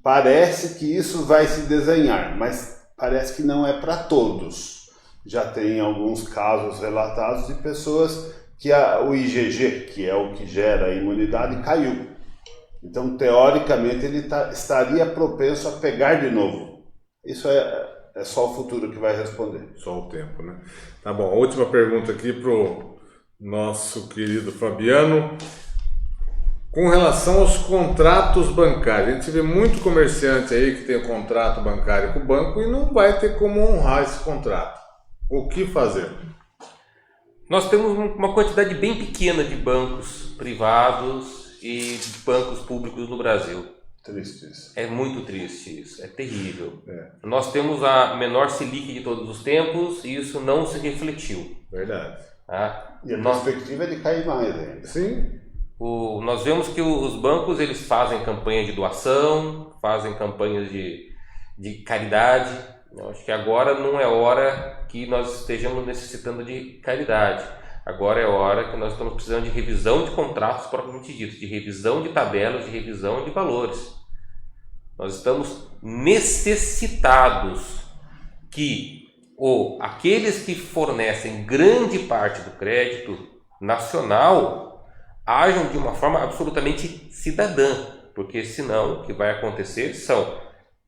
Parece que isso vai se desenhar, mas parece que não é para todos. Já tem alguns casos relatados de pessoas que o IgG, que é o que gera a imunidade, caiu. Então, teoricamente, ele estaria propenso a pegar de novo. Isso é só o futuro que vai responder. Só o tempo, né? Tá bom, a última pergunta aqui pro nosso querido Fabiano. Com relação aos contratos bancários, a gente vê muito comerciante aí que tem um contrato bancário com o banco e não vai ter como honrar esse contrato. O que fazer? Nós temos uma quantidade bem pequena de bancos privados e bancos públicos no Brasil. Triste isso. É muito triste isso, é terrível. Nós temos a menor Selic de todos os tempos e isso não se refletiu. Verdade. E a perspectiva é de cair mais ainda. Sim. Nós vemos que os bancos eles fazem campanha de doação, fazem campanhas de caridade. Eu acho que agora não é hora que nós estejamos necessitando de caridade. Agora é hora que nós estamos precisando de revisão de contratos propriamente dito, de revisão de tabelas, de revisão de valores. Nós estamos necessitados que aqueles que fornecem grande parte do crédito nacional ajam de uma forma absolutamente cidadã, porque senão o que vai acontecer são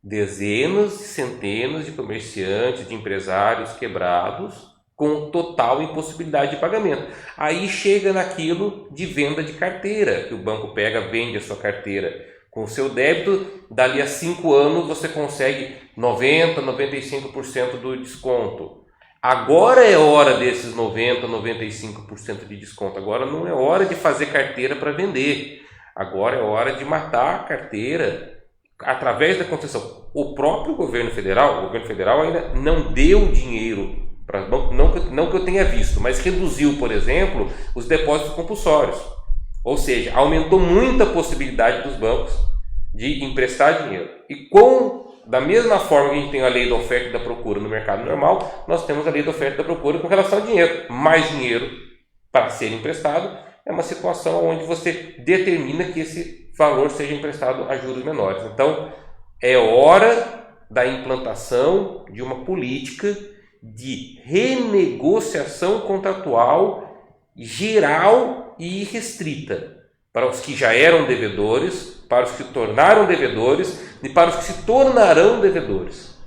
dezenas e centenas de comerciantes, de empresários quebrados com total impossibilidade de pagamento. Aí chega naquilo de venda de carteira, que o banco pega, vende a sua carteira com o seu débito, dali a 5 anos você consegue 90%, 95% do desconto. Agora é hora desses 90%, 95% de desconto. Agora não é hora de fazer carteira para vender. Agora é hora de matar a carteira através da concessão. O próprio governo federal ainda não deu dinheiro para não que eu tenha visto, mas reduziu, por exemplo, os depósitos compulsórios. Ou seja, aumentou muito a possibilidade dos bancos de emprestar dinheiro. E da mesma forma que a gente tem a lei da oferta e da procura no mercado normal, nós temos a lei da oferta e da procura com relação ao dinheiro. Mais dinheiro para ser emprestado é uma situação onde você determina que esse valor seja emprestado a juros menores. Então, é hora da implantação de uma política de renegociação contratual geral e restrita para os que já eram devedores, para os que se tornaram devedores e para os que se tornarão devedores.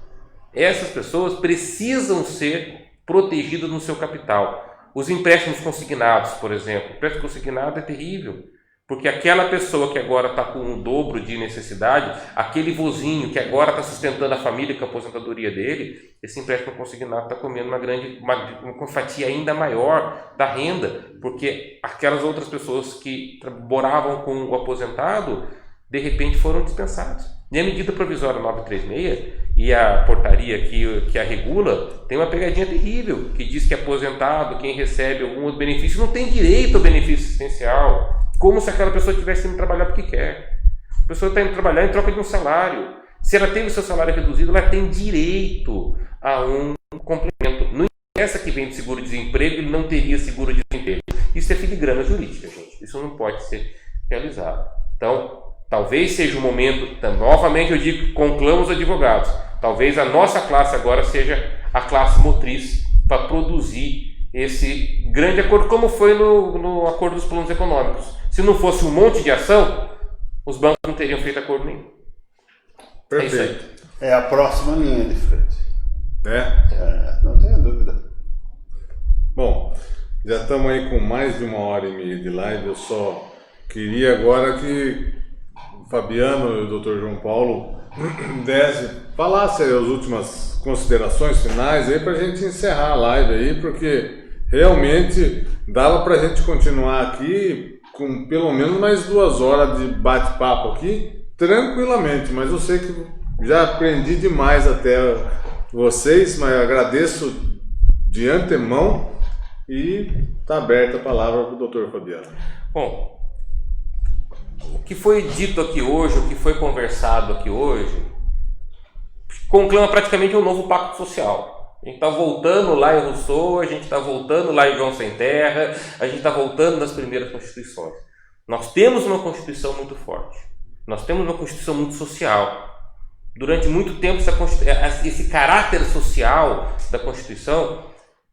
Essas pessoas precisam ser protegidas no seu capital. Os empréstimos consignados, por exemplo, o empréstimo consignado é terrível, porque aquela pessoa que agora está com o dobro de necessidade, aquele vozinho que agora está sustentando a família com a aposentadoria dele, esse empréstimo consignado está comendo uma fatia ainda maior da renda, porque aquelas outras pessoas que moravam com o aposentado, de repente foram dispensados. E a medida provisória 936 e a portaria que a regula tem uma pegadinha terrível, que diz que aposentado, quem recebe algum benefício, não tem direito ao benefício assistencial, como se aquela pessoa tivesse indo trabalhar porque quer. A pessoa está indo trabalhar em troca de um salário. Se ela teve o seu salário reduzido, ela tem direito a um complemento. Não interessa que vem de seguro-desemprego, ele não teria seguro-desemprego. Isso é filigrana jurídica, gente. Isso não pode ser realizado. Então, talvez seja o momento, novamente eu digo, conclamo os advogados, talvez a nossa classe agora seja a classe motriz para produzir esse grande acordo, como foi no acordo dos planos econômicos. Se não fosse um monte de ação, os bancos não teriam feito acordo nenhum. Perfeito. É a próxima linha de frente. Não tenha dúvida. Bom, já estamos aí com mais de 1h30 de live. Eu só queria agora que o Fabiano e o Dr. João Paulo falassem as últimas considerações finais aí para a gente encerrar a live aí, porque realmente dava para a gente continuar aqui com pelo menos mais 2 horas de bate-papo aqui, tranquilamente, mas eu sei que já aprendi demais até vocês, mas agradeço de antemão e está aberta a palavra para o Dr. Fabiano. Bom, o que foi dito aqui hoje, o que foi conversado aqui hoje, conclama praticamente um novo pacto social. A gente está voltando lá em Rousseau, a gente está voltando lá em João Sem Terra, a gente está voltando nas primeiras constituições. Nós temos uma Constituição muito forte, nós temos uma Constituição muito social. Durante muito tempo, esse caráter social da Constituição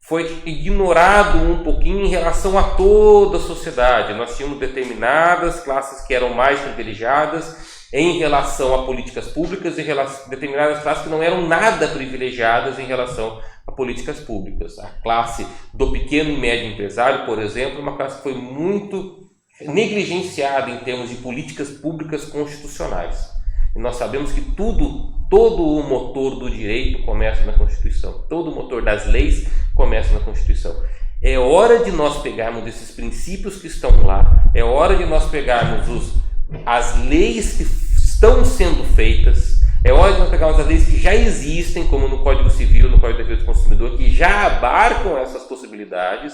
foi ignorado um pouquinho em relação a toda a sociedade. Nós tínhamos determinadas classes que eram mais privilegiadas em relação a políticas públicas e determinadas classes que não eram nada privilegiadas em relação a políticas públicas. A classe do pequeno e médio empresário, por exemplo, é uma classe que foi muito negligenciada em termos de políticas públicas constitucionais. E nós sabemos que todo o motor do direito começa na Constituição. Todo o motor das leis começa na Constituição. É hora de nós pegarmos esses princípios que estão lá, é hora de nós pegarmos as leis que estão sendo feitas, é hora de nós pegarmos as leis que já existem, como no Código Civil, no Código de Defesa do Consumidor, que já abarcam essas possibilidades.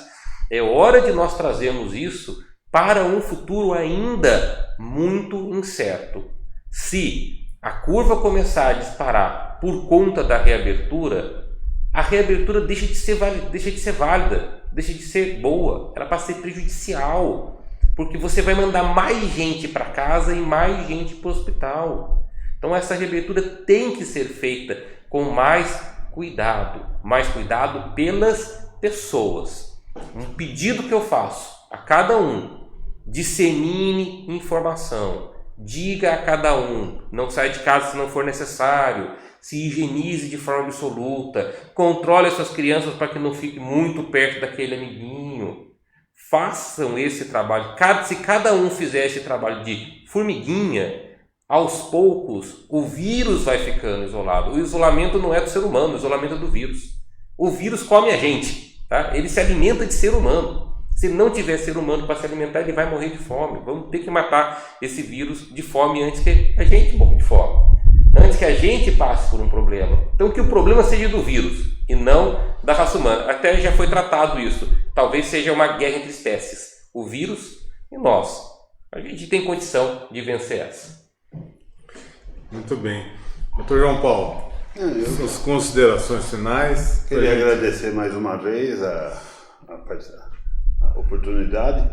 É hora de nós trazermos isso para um futuro ainda muito incerto. Se a curva começar a disparar por conta da reabertura, a reabertura deixa de ser válida, deixa de ser boa, ela passa a ser prejudicial, porque você vai mandar mais gente para casa e mais gente para o hospital. Então essa reabertura tem que ser feita com mais cuidado pelas pessoas. Um pedido que eu faço a cada um: dissemine informação. Diga a cada um, não saia de casa se não for necessário, se higienize de forma absoluta, controle as suas crianças para que não fique muito perto daquele amiguinho. Façam esse trabalho. Se cada um fizer esse trabalho de formiguinha, aos poucos o vírus vai ficando isolado. O isolamento não é do ser humano, o isolamento é do vírus. O vírus come a gente, tá? Ele se alimenta de ser humano. Se não tiver ser humano para se alimentar, ele vai morrer de fome. Vamos ter que matar esse vírus de fome antes que a gente morra de fome. Antes que a gente passe por um problema. Então que o problema seja do vírus e não da raça humana. Até já foi tratado isso. Talvez seja uma guerra entre espécies. O vírus e nós. A gente tem condição de vencer essa. Muito bem. Dr. João Paulo, suas considerações finais. Queria agradecer mais uma vez a oportunidade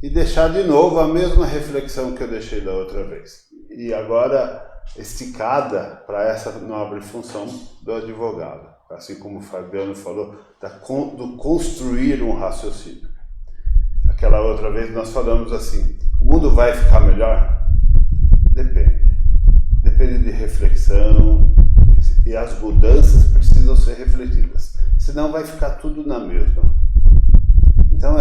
e deixar de novo a mesma reflexão que eu deixei da outra vez. E agora esticada para essa nobre função do advogado, assim como o Fabiano falou, do construir um raciocínio. Aquela outra vez nós falamos assim, o mundo vai ficar melhor? Depende. Depende de reflexão, e as mudanças precisam ser refletidas, senão vai ficar tudo na mesma. Então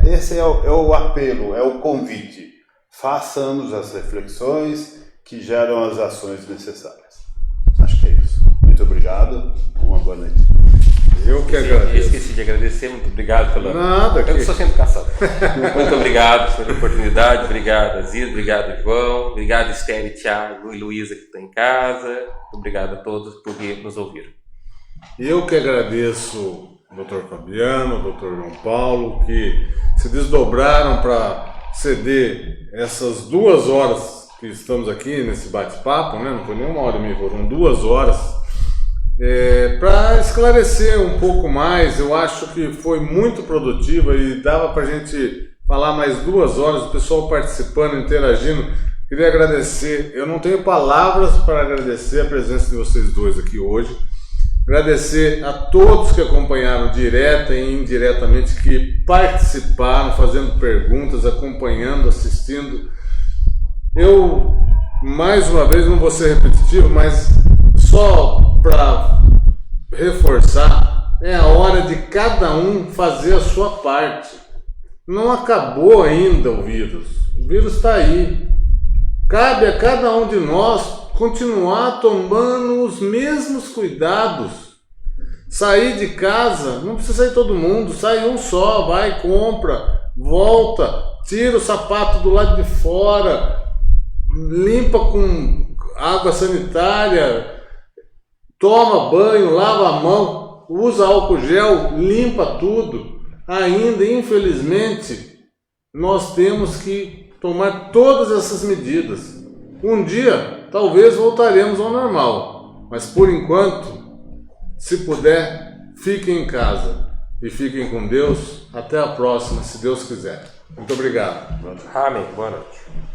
esse é o apelo, é o convite. Façamos as reflexões que geram as ações necessárias. Acho que é isso. Muito obrigado. Uma boa noite. Eu que agradeço. Esqueci de agradecer. Muito obrigado pela... Nada. Eu sou sem educação. Muito obrigado pela oportunidade. Obrigado, Aziz. Obrigado, João. Obrigado, Esther, Thiago e Luísa, que estão em casa. Muito obrigado a todos por nos ouvir. Eu que agradeço o Dr. Fabiano, o Dr. João Paulo, que se desdobraram para ceder essas 2 horas que estamos aqui nesse bate-papo, né? Não foi nem 1h30, foram 2 horas, para esclarecer um pouco mais. Eu acho que foi muito produtiva e dava para a gente falar mais 2 horas, o pessoal participando, interagindo. Queria agradecer, eu não tenho palavras para agradecer a presença de vocês dois aqui hoje. Agradecer a todos que acompanharam direta e indiretamente, que participaram, fazendo perguntas, acompanhando, assistindo. Eu, mais uma vez, não vou ser repetitivo, mas só para reforçar, é a hora de cada um fazer a sua parte. Não acabou ainda o vírus está aí. Cabe a cada um de nós continuar tomando os mesmos cuidados. Sair de casa, não precisa sair todo mundo, sai um só, vai, compra, volta, tira o sapato do lado de fora, limpa com água sanitária, toma banho, lava a mão, usa álcool gel, limpa tudo. Ainda, infelizmente, nós temos que tomar todas essas medidas. Um dia, talvez voltaremos ao normal, mas por enquanto, se puder, fiquem em casa e fiquem com Deus. Até a próxima, se Deus quiser. Muito obrigado. Amém. Boa noite.